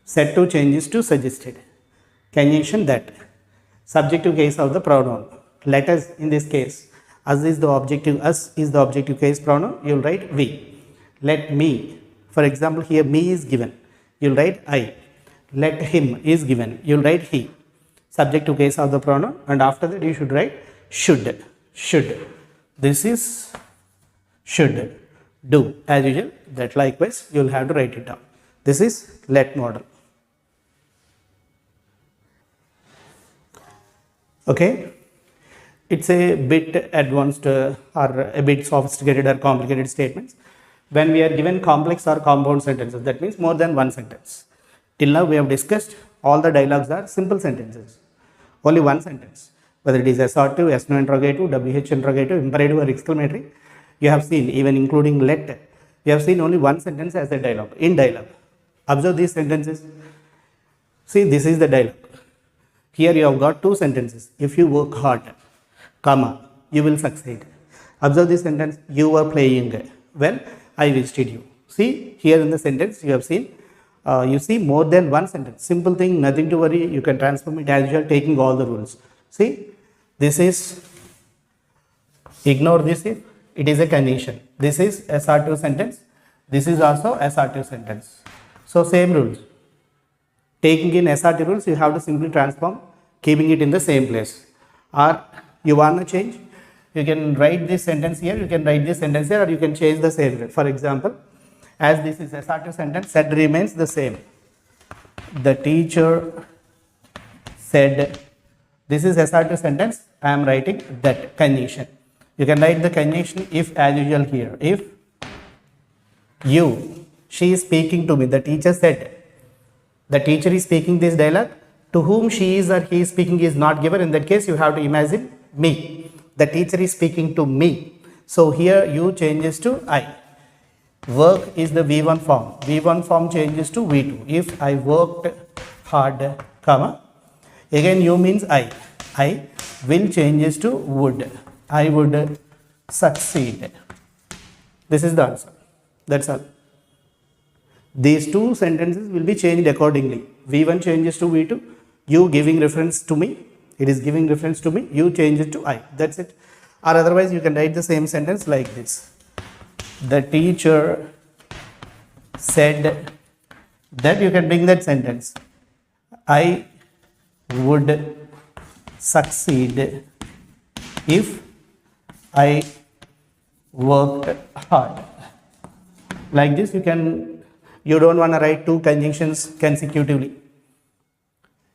set to changes to suggested. Conjunction that. Subjective case of the pronoun. Let us, in this case, us is the objective case pronoun, you will write we. Let me, for example, here me is given, you will write I. Let him is given, you will write he. Subjective case of the pronoun, and after that you should write should. Should. This is should do, as usual. That likewise you will have to write it down. This is let model. Okay, it's a bit advanced or a bit sophisticated or complicated statements. When we are given complex or compound sentences, that means more than one sentence. Till now we have discussed all the dialogues are simple sentences, only one sentence. Whether it is assertive, S-no interrogative, WH-interrogative, imperative or exclamatory, you have seen, even including let, you have seen only one sentence as a dialogue, in dialogue. Observe these sentences. See, this is the dialogue. Here you have got two sentences. If you work hard, comma, you will succeed. Observe this sentence. You were playing when I visited you. See, here in the sentence you have seen, you see more than one sentence. Simple thing, nothing to worry. You can transform it as usual, taking all the rules. See, this is, ignore this if it is a condition. This is assertive sentence. This is also assertive sentence. So same rules. Taking in assertive rules, you have to simply transform, keeping it in the same place. Or you want to change, you can write this sentence here, you can write this sentence here, or you can change the same. For example, as this is assertive sentence, said remains the same. The teacher said, this is assertive sentence, I am writing that conjunction. You can write the conjunction if, as usual here. If you, she is speaking to me, the teacher said. The teacher is speaking this dialogue, to whom she is or he is speaking is not given. In that case, you have to imagine me. The teacher is speaking to me. So here you changes to I. Work is the V1 form. V1 form changes to V2. If I worked hard, comma, again you means I. I will changes to would. I would succeed. This is the answer. That's all. These two sentences will be changed accordingly. V1 changes to V2. You giving reference to me. It is giving reference to me. You change it to I. That's it. Or otherwise you can write the same sentence like this. The teacher said that, you can bring that sentence. I would succeed if I worked hard. Like this you don't want to write two conjunctions consecutively.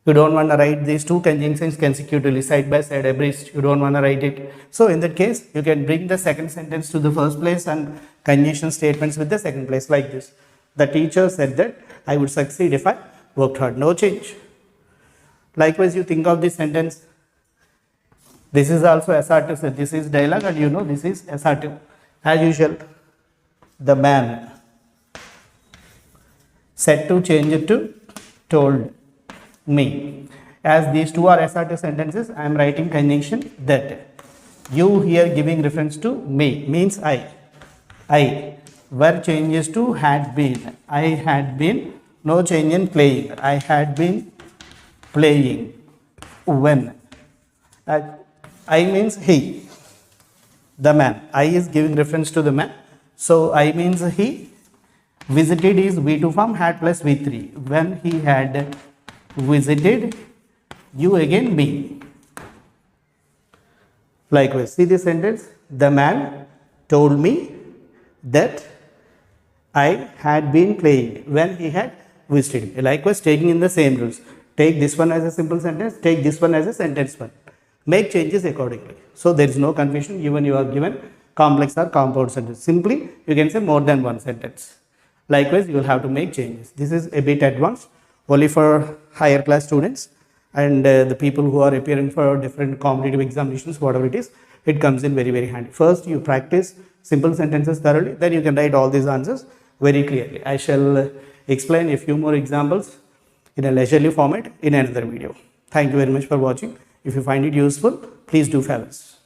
You don't want to write these two conjunctions consecutively, side by side, abreast. You don't want to write it. So in that case, you can bring the second sentence to the first place and conjunction statements with the second place like this. The teacher said that I would succeed if I worked hard. No change. Likewise, you think of this sentence. This is also assertive. So this is dialogue and you know this is assertive. As usual, the man said to change it to told me. As these two are assertive sentences, I am writing conjunction that. You here giving reference to me means I. I. Verb changes to had been. I had been. No change in playing. I had been playing. When. I means he. The man. I is giving reference to the man. So I means he. Visited is V2 form, had plus V3. When he had visited, you again me. Likewise, see this sentence. The man told me that I had been playing when he had visited me. Likewise, taking in the same rules. Take this one as a simple sentence, take this one as a sentence one. Make changes accordingly. So there is no confusion even you are given complex or compound sentence. Simply you can say more than one sentence. Likewise, you will have to make changes. This is a bit advanced, only for higher class students and the people who are appearing for different competitive examinations, whatever it is. it comes in very handy. First you practice simple sentences thoroughly, then you can write all these answers very clearly. I shall explain a few more examples in a leisurely format in another video. Thank you very much for watching. If you find it useful, please do follow us.